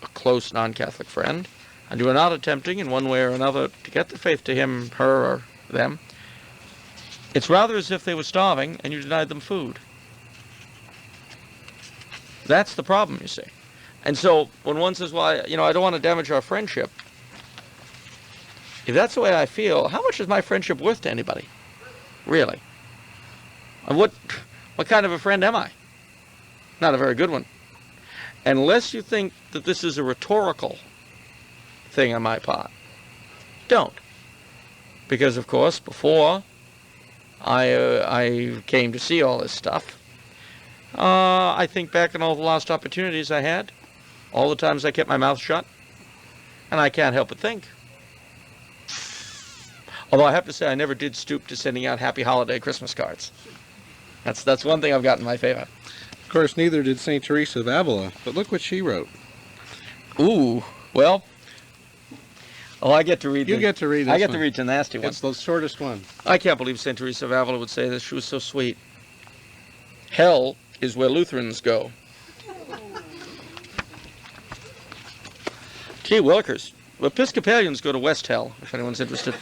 a close non-Catholic friend, and you are not attempting in one way or another to get the faith to him, her, or them, it's rather as if they were starving and you denied them food. That's the problem, you see. And so when one says, well, you know, I don't want to damage our friendship, if that's the way I feel, how much is my friendship worth to anybody? Really? And what kind of a friend am I? Not a very good one. Unless you think that this is a rhetorical thing on my part, don't. Because, of course, before I came to see all this stuff, I think back on all the lost opportunities I had, all the times I kept my mouth shut, and I can't help but think. Although I have to say I never did stoop to sending out happy holiday Christmas cards. That's one thing I've got in my favor. Of course, neither did St. Teresa of Avila, but look what she wrote. Ooh, well, I get to read. You get to read this I get one. to read the nasty one. It's the shortest one. I can't believe St. Teresa of Avila would say this. She was so sweet. Hell is where Lutherans go. Gee willikers. Episcopalians go to West Hell, if anyone's interested.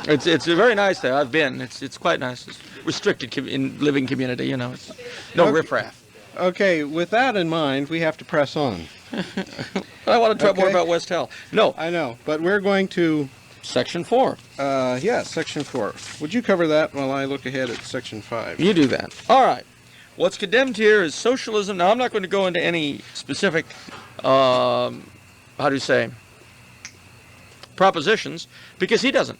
It's very nice there. I've been. It's quite nice. It's restricted in living community, you know. It's no riffraff. Okay, with that in mind, we have to press on. I want to talk more about West Hell. No. I know, but we're going to... Section 4. Yeah, Section 4. Would you cover that while I look ahead at Section 5? You do that. All right. What's condemned here is socialism. Now, I'm not going to go into any specific, how do you say, propositions, because he doesn't.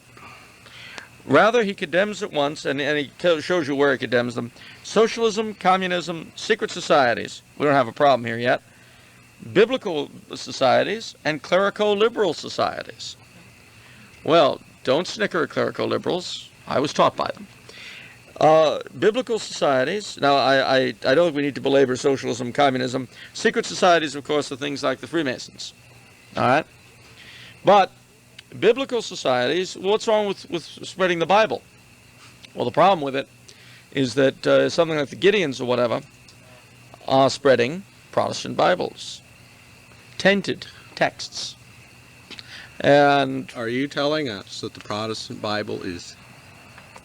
Rather, he condemns at once, and he shows you where he condemns them. Socialism, communism, secret societies. We don't have a problem here yet. Biblical societies and clerico-liberal societies. Well, don't snicker at clerico-liberals. I was taught by them. Biblical societies. Now, I don't think we need to belabor socialism, communism. Secret societies, of course, are things like the Freemasons. All right? But biblical societies, what's wrong with spreading the Bible? Well, the problem with it is that something like the Gideons or whatever are spreading Protestant Bibles, tainted texts. And are you telling us that the Protestant Bible is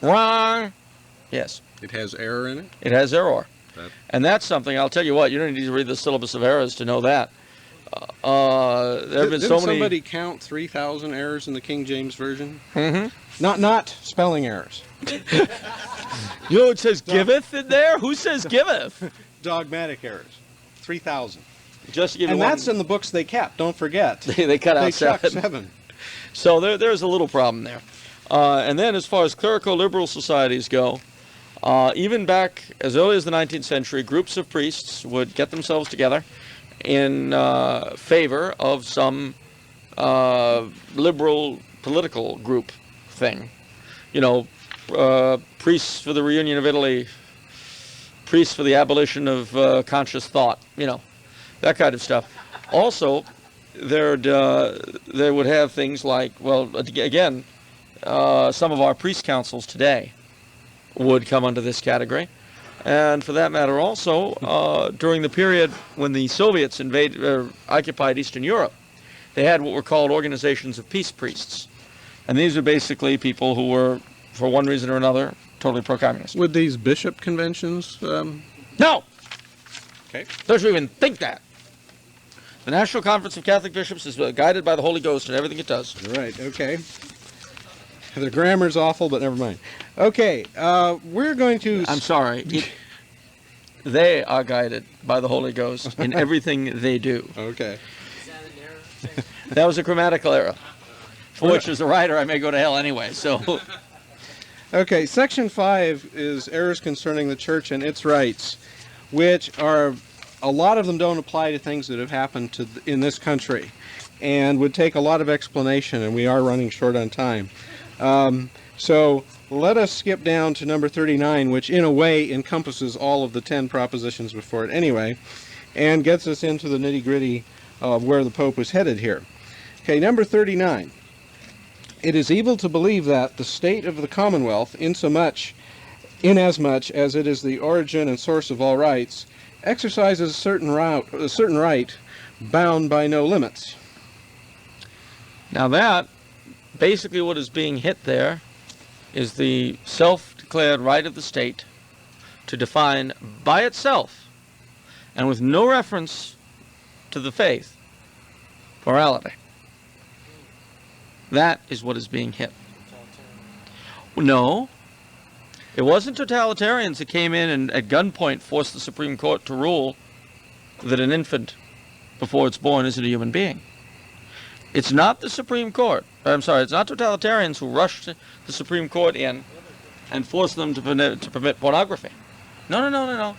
wrong? Yes. It has error in it? It has error. And that's something, I'll tell you what, you don't need to read the Syllabus of Errors to know that. There have been so many... somebody count 3,000 errors in the King James Version? Mm-hmm. Not spelling errors. You know it says giveth in there? Who says giveth? Dogmatic errors. 3,000. Just to give you and one... that's in the books they kept, don't forget. They cut out chucked 7. 7. So there's a little problem there. And then as far as clerical-liberal societies go, even back as early as the 19th century, groups of priests would get themselves together in favor of some liberal political group thing. You know, priests for the reunion of Italy, priests for the abolition of conscious thought, you know, that kind of stuff. Also, they would have things like, well, again, some of our priest councils today would come under this category. And for that matter also, during the period when the Soviets occupied Eastern Europe, they had what were called organizations of peace priests. And these are basically people who were, for one reason or another, totally pro-communist. Would these bishop conventions... No! Okay. Don't you even think that. The National Conference of Catholic Bishops is guided by the Holy Ghost in everything it does. Right, okay. The grammar's awful, but never mind. Okay, we're going to... I'm sorry. They are guided by the Holy Ghost in everything they do. Okay. Is that an error? That was a grammatical error, for which, as a writer, I may go to hell anyway, so... Okay, Section 5 is errors concerning the church and its rights, which are... A lot of them don't apply to things that have happened in this country and would take a lot of explanation, and we are running short on time. So let us skip down to number 39, which in a way encompasses all of the 10 propositions before it anyway, and gets us into the nitty-gritty of where the Pope was headed here. Okay, number 39. It is evil to believe that the state of the Commonwealth, inasmuch as it is the origin and source of all rights, exercises a certain right bound by no limits. Now that, basically what is being hit there is the self-declared right of the state to define by itself, and with no reference to the faith, morality. That is what is being hit. No. It wasn't totalitarians that came in and at gunpoint forced the Supreme Court to rule that an infant before it's born isn't a human being. It's not the Supreme Court. I'm sorry, it's not totalitarians who rushed the Supreme Court in and forced them to permit pornography. No.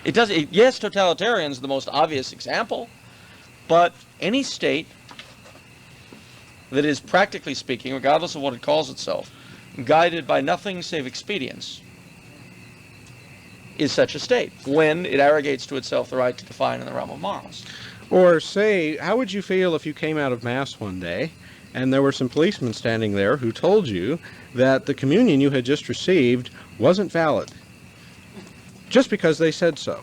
It does. Yes, totalitarians are the most obvious example, but any state that is, practically speaking, regardless of what it calls itself, guided by nothing save expedience, is such a state when it arrogates to itself the right to define in the realm of morals. Or say, how would you feel if you came out of Mass one day and there were some policemen standing there who told you that the communion you had just received wasn't valid just because they said so?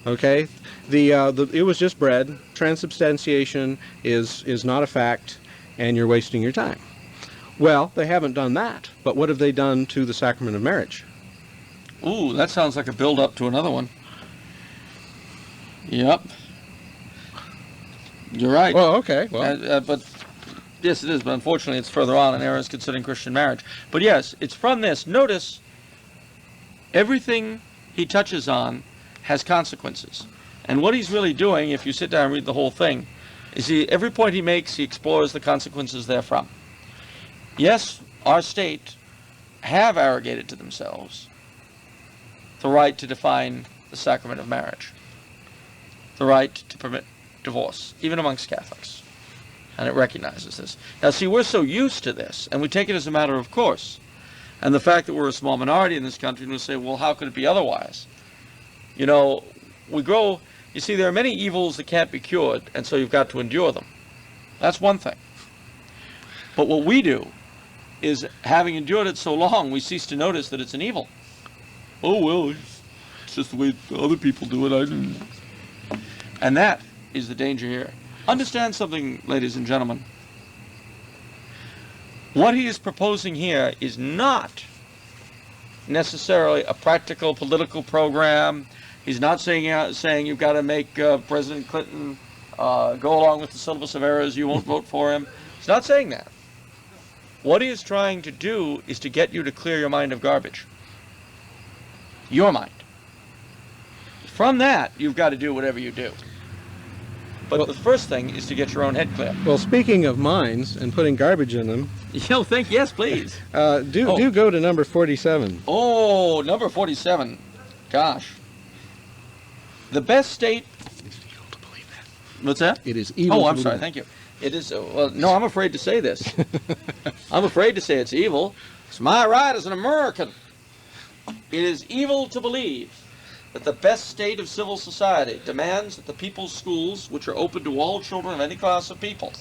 Okay? It was just bread. Transubstantiation is not a fact, and you're wasting your time. Well, they haven't done that, but what have they done to the sacrament of marriage? Ooh, that sounds like a build-up to another one. Yep. You're right. Well, okay. Well, but yes, it is, but unfortunately it's further on in errors concerning Christian marriage. But yes, it's from this. Notice, everything he touches on has consequences. And what he's really doing, if you sit down and read the whole thing, is every point he makes, he explores the consequences therefrom. Yes, our state have arrogated to themselves the right to define the sacrament of marriage, the right to permit divorce, even amongst Catholics, and it recognizes this. Now see, we're so used to this, and we take it as a matter of course, and the fact that we're a small minority in this country, and we say, well, how could it be otherwise? You know, you see, there are many evils that can't be cured, and so you've got to endure them. That's one thing. But what we do is, having endured it so long, we cease to notice that it's an evil. Oh, well, it's just the way other people do it. I didn't. And that is the danger here. Understand something, ladies and gentlemen. What he is proposing here is not necessarily a practical political program. He's not saying you've got to make President Clinton go along with the syllabus of errors, you won't vote for him. He's not saying that. What he is trying to do is to get you to clear your mind of garbage. Your mind. From that, you've got to do whatever you do. But the first thing is to get your own head clear. Well, speaking of minds and putting garbage in them... Yes, please. Do go to number 47. Oh, number 47. Gosh. The best state... It's evil to believe that. What's that? It is evil Oh, to I'm believe sorry, that. thank you. It is... well, no, I'm afraid to say this. I'm afraid to say it's evil. It's my right as an American. It is evil to believe that the best state of civil society demands that the people's schools, which are open to all children of any class of people,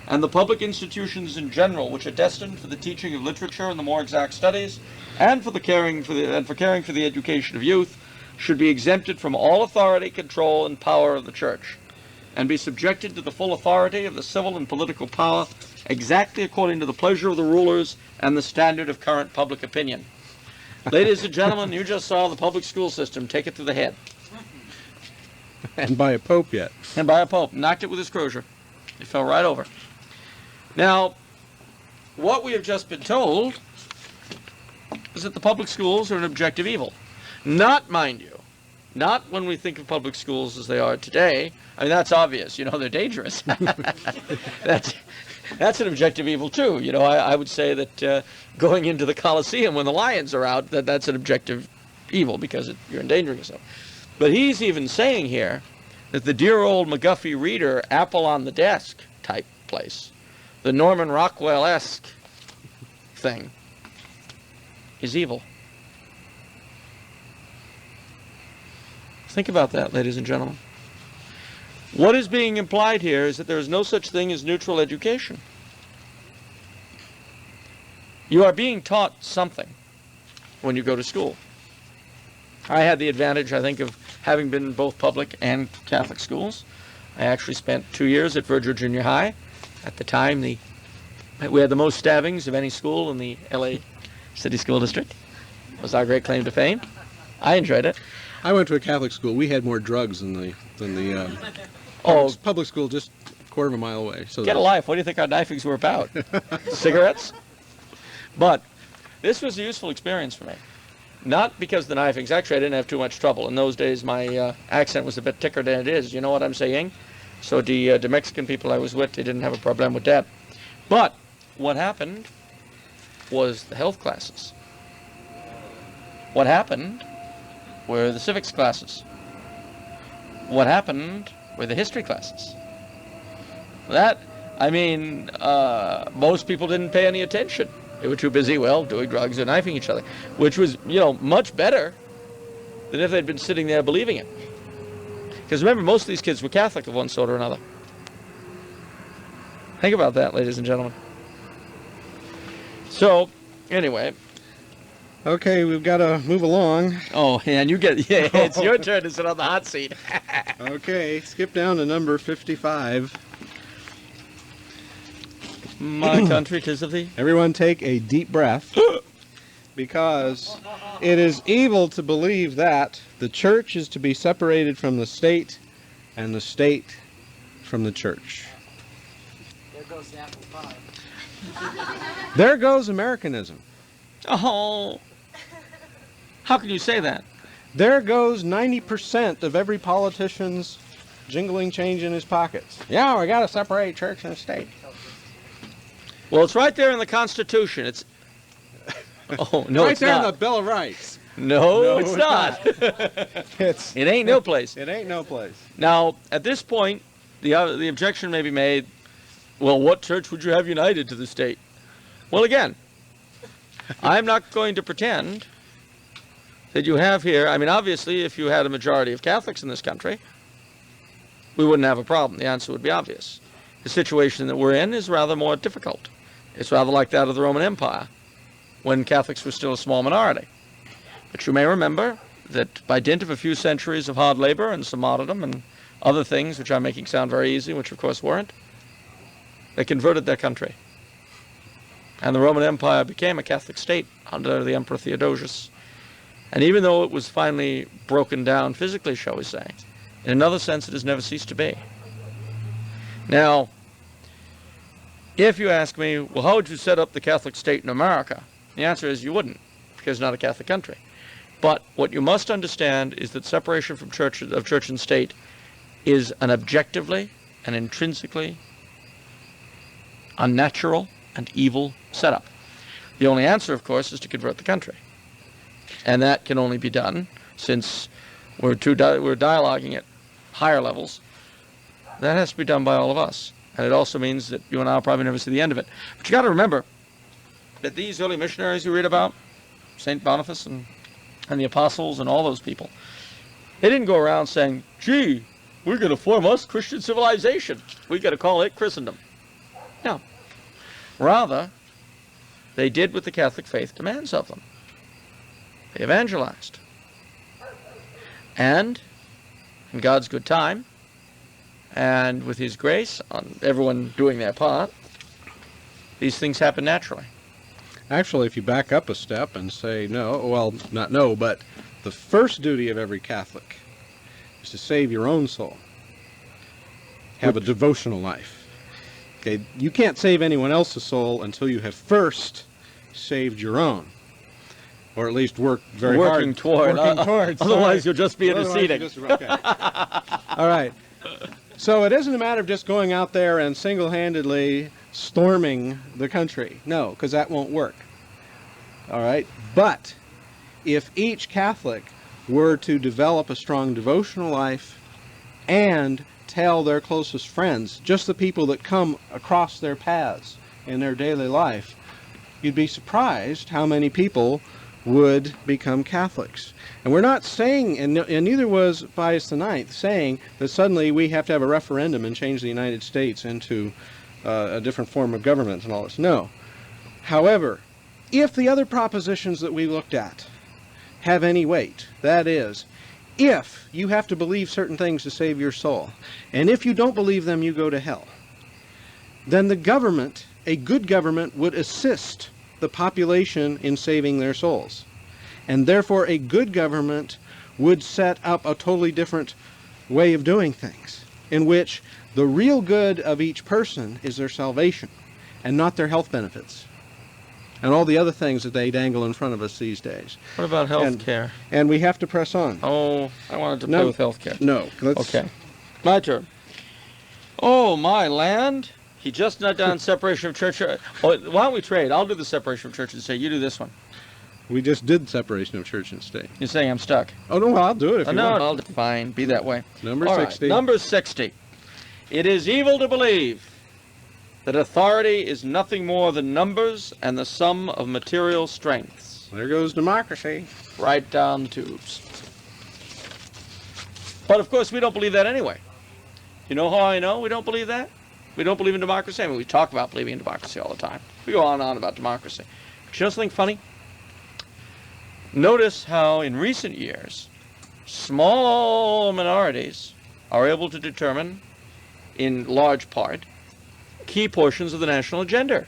and the public institutions in general, which are destined for the teaching of literature and the more exact studies, and for caring for the education of youth, should be exempted from all authority, control, and power of the Church, and be subjected to the full authority of the civil and political power, exactly according to the pleasure of the rulers and the standard of current public opinion. Ladies and gentlemen, you just saw the public school system take it to the head. And by a pope yet. And by a pope. Knocked it with his crozier. It fell right over. Now, what we have just been told is that the public schools are an objective evil. Not, mind you, not when we think of public schools as they are today. I mean, that's obvious. You know, they're dangerous. That's an objective evil, too. You know, I would say that going into the Colosseum when the lions are out, that's an objective evil because you're endangering yourself. But he's even saying here that the dear old McGuffey Reader, apple on the desk type place, the Norman Rockwell-esque thing, is evil. Think about that, ladies and gentlemen. What is being implied here is that there is no such thing as neutral education. You are being taught something when you go to school. I had the advantage, I think, of having been in both public and Catholic schools. I actually spent 2 years at Virgil Junior High. At the time, we had the most stabbings of any school in the LA City School District. It was our great claim to fame. I enjoyed it. I went to a Catholic school. We had more drugs than the public school just a quarter of a mile away. So get a life. What do you think our knifings were about? Cigarettes? But this was a useful experience for me. Not because the knifings. Actually, I didn't have too much trouble. In those days, my accent was a bit thicker than it is. You know what I'm saying? So the Mexican people I was with, they didn't have a problem with that. But what happened was the health classes. What happened were the civics classes. What happened were the history classes. Most people didn't pay any attention. They were too busy, doing drugs or knifing each other, which was, much better than if they'd been sitting there believing it. Because remember, most of these kids were Catholic of one sort or another. Think about that, ladies and gentlemen. So, anyway. Okay, we've got to move along. Oh, and it's your turn to sit on the hot seat. Okay, skip down to number 55. My country, 'tis of thee. Everyone take a deep breath, because it is evil to believe that the church is to be separated from the state and the state from the church. There goes the apple pie. There goes Americanism. Oh, how can you say that? There goes 90% of every politician's jingling change in his pockets. Yeah, we got to separate church and state. Well, it's right there in the Constitution. It's no, right it's there not. in the Bill of Rights. No, it's not. It ain't no place. It ain't no place. Now, at this point, the objection may be made, well, what church would you have united to the state? Well, again, I'm not going to pretend that you have here, obviously, if you had a majority of Catholics in this country, we wouldn't have a problem. The answer would be obvious. The situation that we're in is rather more difficult. It's rather like that of the Roman Empire, when Catholics were still a small minority. But you may remember that by dint of a few centuries of hard labor and some martyrdom and other things, which I'm making sound very easy, which of course weren't, they converted their country. And the Roman Empire became a Catholic state under the Emperor Theodosius. And even though it was finally broken down physically, shall we say, in another sense it has never ceased to be. Now, if you ask me, well, how would you set up the Catholic state in America? The answer is you wouldn't, because it's not a Catholic country. But what you must understand is that separation from church and state is an objectively and intrinsically unnatural and evil setup. The only answer, of course, is to convert the country. And that can only be done, since we're dialoguing at higher levels, that has to be done by all of us. And it also means that you and I will probably never see the end of it. But you got to remember that these early missionaries you read about, St. Boniface and the apostles and all those people, they didn't go around saying, gee, we're going to form us Christian civilization. We've got to call it Christendom. No. Rather, they did what the Catholic faith demands of them. They evangelized. And, in God's good time, and with His grace, on everyone doing their part, these things happen naturally. Actually, if you back up a step and say no, well, not no, but the first duty of every Catholic is to save your own soul. Have a devotional life. Okay, you can't save anyone else's soul until you have first saved your own. Or at least worked very Working hard. toward. Working towards. Otherwise, you'll just be a Otherwise, decedent. okay. All right. So it isn't a matter of just going out there and single-handedly storming the country. No, because that won't work. All right. But if each Catholic were to develop a strong devotional life and tell their closest friends, just the people that come across their paths in their daily life, you'd be surprised how many people would become Catholics. And we're not saying, and neither was Pius IX, saying that suddenly we have to have a referendum and change the United States into a different form of government and all this. No. However, if the other propositions that we looked at have any weight, that is, if you have to believe certain things to save your soul, and if you don't believe them, you go to hell, then the government, a good government, would assist the population in saving their souls. And therefore, a good government would set up a totally different way of doing things, in which the real good of each person is their salvation, and not their health benefits, and all the other things that they dangle in front of us these days. What about health care? And we have to press on. Oh, I wanted to play with health care. No. Okay. My turn. Oh, my land. He just nut down separation of church. Oh, why don't we trade? I'll do the separation of church and say, you do this one. We just did separation of church and state. You're saying I'm stuck. Oh, no, I'll do it if you no, want. I'll fine. Be that way. Number All 60. Right. Number 60. It is evil to believe that authority is nothing more than numbers and the sum of material strengths. There goes democracy. Right down the tubes. But of course, we don't believe that anyway. You know how I know we don't believe that? We don't believe in democracy. I mean, we talk about believing in democracy all the time. We go on and on about democracy. But you know something funny? Notice how in recent years, small minorities are able to determine, in large part, key portions of the national agenda.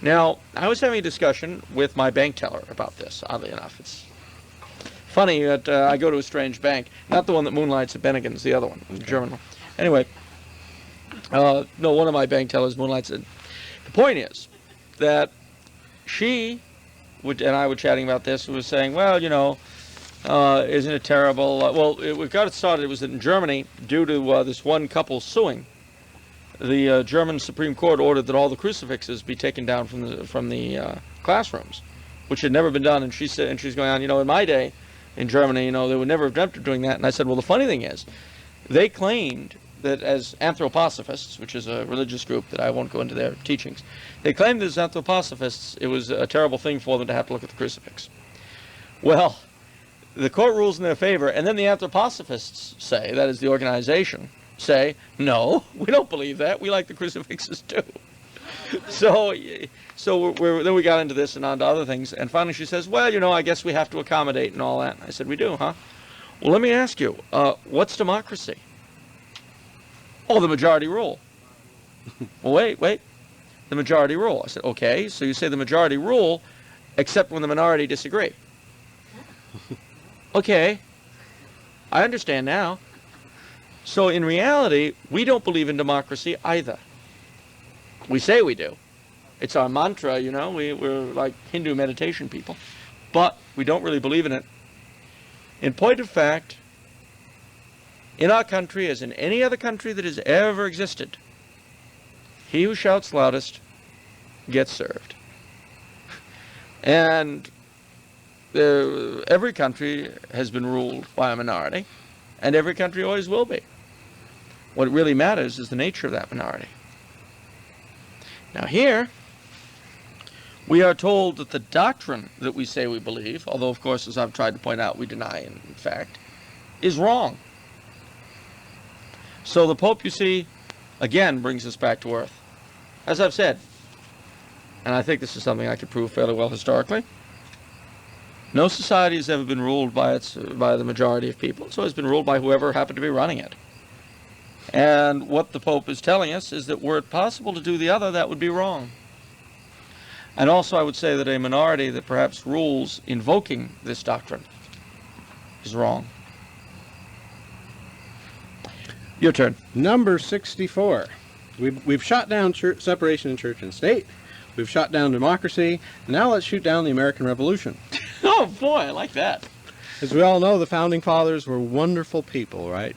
Now, I was having a discussion with my bank teller about this, oddly enough. It's funny that I go to a strange bank, not the one that moonlights at Bennigan's, the other one, the German one. Anyway, no, one of my bank tellers moonlights at... The point is that she and I were chatting about this, was saying, well, you know, isn't it terrible? We got it started, it was in Germany, due to this one couple suing. The German Supreme Court ordered that all the crucifixes be taken down from the classrooms, which had never been done. And she said, and she's going on, you know, in my day in Germany, you know, they would never have dreamt of doing that. And I said, well, the funny thing is, they claimed that as anthroposophists, which is a religious group that I won't go into their teachings, they claimed that as anthroposophists, it was a terrible thing for them to have to look at the crucifix. Well, the court rules in their favor, and then the anthroposophists say, that is the organization, say, no, we don't believe that. We like the crucifixes too. So then we got into this and on to other things, and finally she says, well, you know, I guess we have to accommodate and all that. And I said, we do, huh? Well, let me ask you, what's democracy? Oh, the majority rule. Well, wait. The majority rule. I said, okay, so you say the majority rule, except when the minority disagree. Okay, I understand now. So in reality, we don't believe in democracy either. We say we do. It's our mantra, you know, we're like Hindu meditation people. But we don't really believe in it. In point of fact, in our country, as in any other country that has ever existed, he who shouts loudest gets served. And every country has been ruled by a minority, and every country always will be. What really matters is the nature of that minority. Now here, we are told that the doctrine that we say we believe, although of course, as I've tried to point out, we deny in fact, is wrong. So the Pope, you see, again brings us back to earth. As I've said, and I think this is something I could prove fairly well historically, no society has ever been ruled by the majority of people. It's always been ruled by whoever happened to be running it. And what the Pope is telling us is that were it possible to do the other, that would be wrong. And also I would say that a minority that perhaps rules invoking this doctrine is wrong. Your turn. Number 64. We've shot down separation in church and state. We've shot down democracy. Now let's shoot down the American Revolution. Oh, boy, I like that. As we all know, the Founding Fathers were wonderful people, right?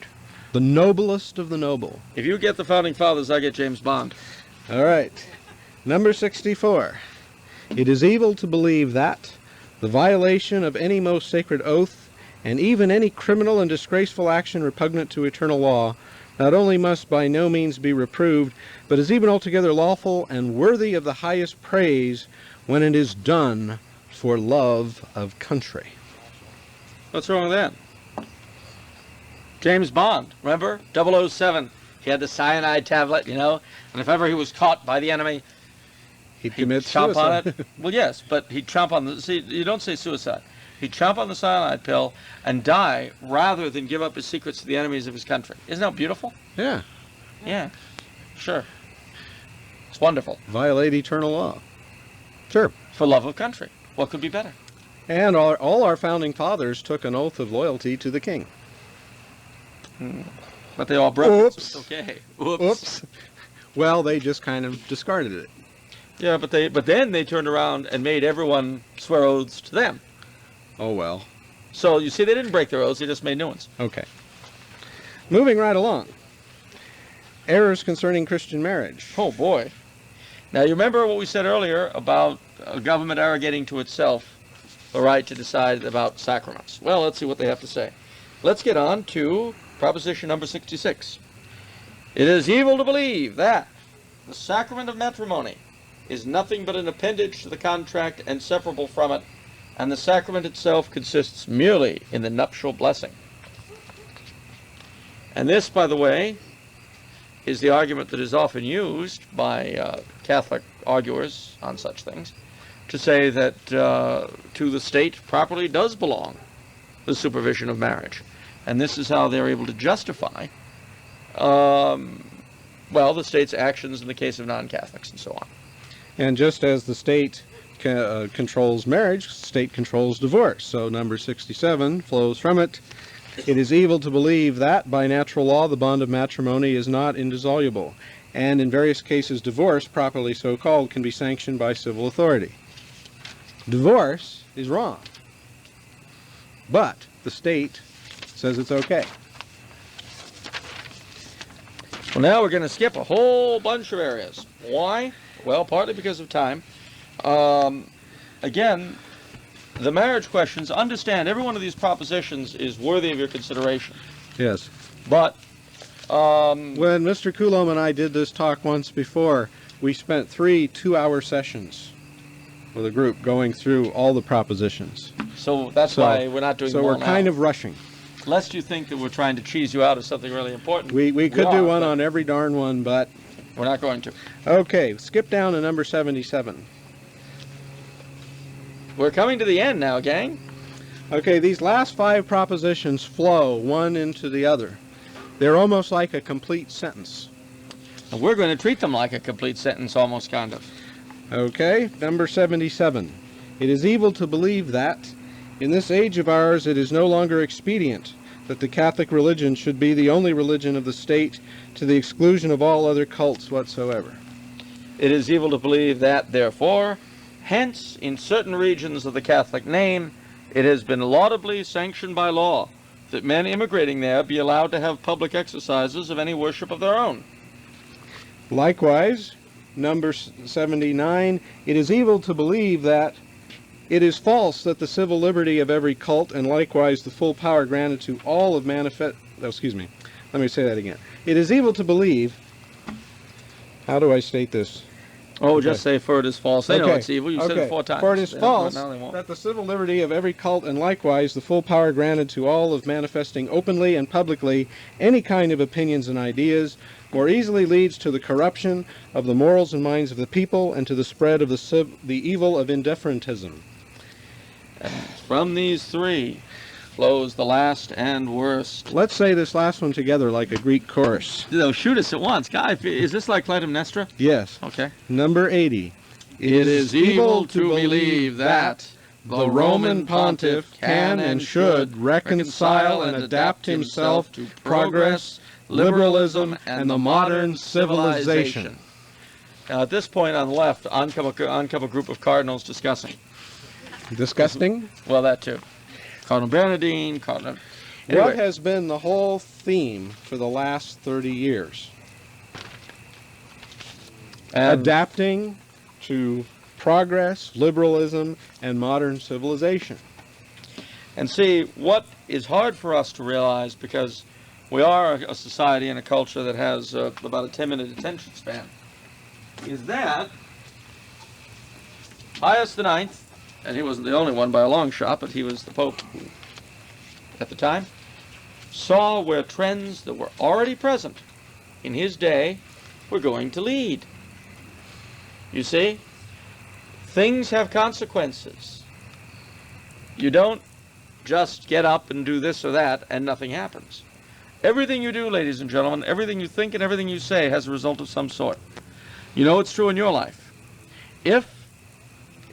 The noblest of the noble. If you get the Founding Fathers, I get James Bond. All right. Number 64. It is evil to believe that the violation of any most sacred oath and even any criminal and disgraceful action repugnant to eternal law not only must by no means be reproved, but is even altogether lawful and worthy of the highest praise when it is done for love of country. What's wrong with that? James Bond, remember? 007. He had the cyanide tablet, you know, and if ever he was caught by the enemy, He'd commit chomp suicide. on it. Well, yes, but he'd chomp on the... See, you don't say suicide. He'd chomp on the cyanide pill and die rather than give up his secrets to the enemies of his country. Isn't that beautiful? Yeah. Yeah, sure. It's wonderful. Violate eternal law. Sure. For love of country. What could be better? And all our Founding Fathers took an oath of loyalty to the king. But they all broke it, Oops. so it's okay. Oops. Oops. Well, they just kind of discarded it. Yeah, but then they turned around and made everyone swear oaths to them. Oh, well. So, you see, they didn't break their oaths, they just made new ones. Okay. Moving right along. Errors concerning Christian marriage. Oh, boy. Now, you remember what we said earlier about a government arrogating to itself the right to decide about sacraments. Well, let's see what they have to say. Let's get on to proposition number 66. It is evil to believe that the sacrament of matrimony is nothing but an appendage to the contract and separable from it, and the sacrament itself consists merely in the nuptial blessing. And this, by the way, is the argument that is often used by Catholic arguers on such things, to say that to the state properly does belong the supervision of marriage. And this is how they're able to justify, well, the state's actions in the case of non-Catholics and so on. And just as the state controls marriage, state controls divorce. So number 67 flows from it. It is evil to believe that by natural law the bond of matrimony is not indissoluble, and in various cases divorce, properly so called, can be sanctioned by civil authority. Divorce is wrong, but the state says it's okay. Well, now we're going to skip a whole bunch of areas. Why? Well, partly because of time. Again, the marriage questions, understand every one of these propositions is worthy of your consideration. Yes. But when Mr. Coulombe and I did this talk once before, we spent 3 two-hour sessions with a group going through all the propositions. So that's why we're not doing more now. So we're kind of rushing. Lest you think that we're trying to cheese you out of something really important. We could are, do one but on every darn one, but... we're not going to. Okay, skip down to number 77. We're coming to the end now, gang. Okay, these last 5 propositions flow one into the other. They're almost like a complete sentence. And we're going to treat them like a complete sentence, almost, kind of. Okay, number 77. It is evil to believe that, in this age of ours, it is no longer expedient that the Catholic religion should be the only religion of the state to the exclusion of all other cults whatsoever. It is evil to believe that, therefore, hence, in certain regions of the Catholic name, it has been laudably sanctioned by law that men immigrating there be allowed to have public exercises of any worship of their own. Likewise, number 79, it is evil to believe that it is false that the civil liberty of every cult and likewise the full power granted to all of let me say that again. It is evil to believe, how do I state this? Oh, Okay. just say, for it is false. They know Okay. it's evil. You said it 4 times. For it is They don't- false now they won't. that the civil liberty of every cult and likewise the full power granted to all of manifesting openly and publicly any kind of opinions and ideas more easily leads to the corruption of the morals and minds of the people and to the spread of the evil of indifferentism. And from these 3 flows the last and worst. Let's say this last one together like a Greek chorus. They'll shoot us at once. Guy, is this like Clytemnestra? Yes. Okay. Number 80. It is evil to believe that the Roman pontiff can and should reconcile and adapt himself to progress, liberalism, and the modern civilization. Now, at this point on the left, on come a group of cardinals discussing. Disgusting? Well, that too. Cardinal Bernardine, Cardinal... Anyway. What has been the whole theme for the last 30 years? Adapting to progress, liberalism, and modern civilization. And see, what is hard for us to realize, because we are a society and a culture that has about a 10-minute attention span, is that Pius IX, and he wasn't the only one by a long shot, but he was the Pope at the time, saw where trends that were already present in his day were going to lead. You see, things have consequences. You don't just get up and do this or that and nothing happens. Everything you do, ladies and gentlemen, everything you think and everything you say has a result of some sort. You know it's true in your life. If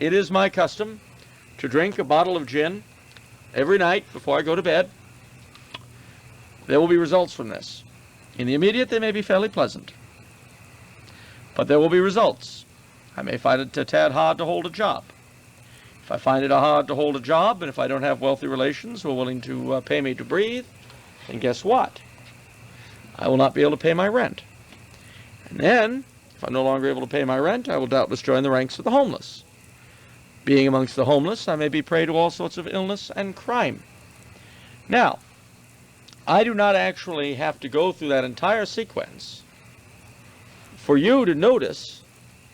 it is my custom to drink a bottle of gin every night before I go to bed, there will be results from this. In the immediate, they may be fairly pleasant. But there will be results. I may find it a tad hard to hold a job. If I find it hard to hold a job, and if I don't have wealthy relations who are willing to pay me to breathe, then guess what? I will not be able to pay my rent. And then, if I'm no longer able to pay my rent, I will doubtless join the ranks of the homeless. Being amongst the homeless, I may be prey to all sorts of illness and crime. Now, I do not actually have to go through that entire sequence for you to notice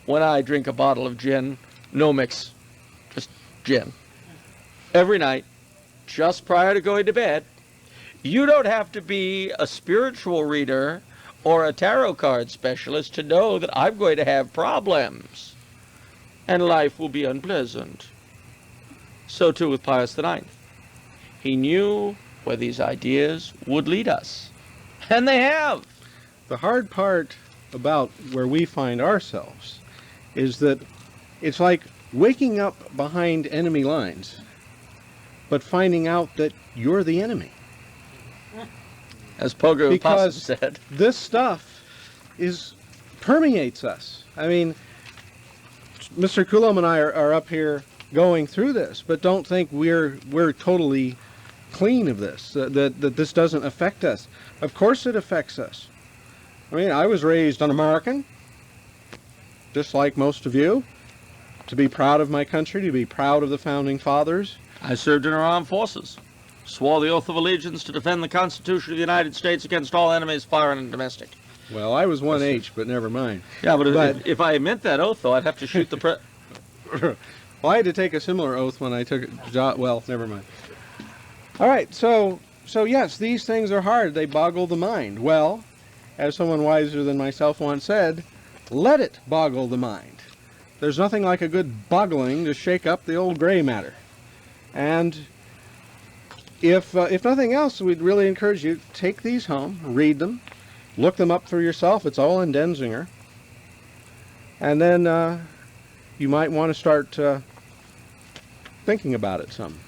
when I drink a bottle of gin, no mix, just gin, every night, just prior to going to bed. You don't have to be a spiritual reader or a tarot card specialist to know that I'm going to have problems and life will be unpleasant. So too with Pius IX. He knew where these ideas would lead us. And they have. The hard part about where we find ourselves is that it's like waking up behind enemy lines, but finding out that you're the enemy. As Pogo because said. This stuff permeates us. I mean, Mr. Coulombe and I are up here going through this, but don't think we're totally clean of this, that this doesn't affect us. Of course it affects us. I mean, I was raised un-American, just like most of you, to be proud of my country, to be proud of the founding fathers. I served in our armed forces, swore the oath of allegiance to defend the Constitution of the United States against all enemies, foreign and domestic. Well, I was 1H, but never mind. Yeah, but if I meant that oath, though, I'd have to shoot the Well, I had to take a similar oath when I took a job. Well, never mind. All right, so yes, these things are hard. They boggle the mind. Well, as someone wiser than myself once said, let it boggle the mind. There's nothing like a good boggling to shake up the old gray matter. And if nothing else, we'd really encourage you, take these home, read them, look them up for yourself. It's all in Denzinger. And then you might want to start thinking about it some.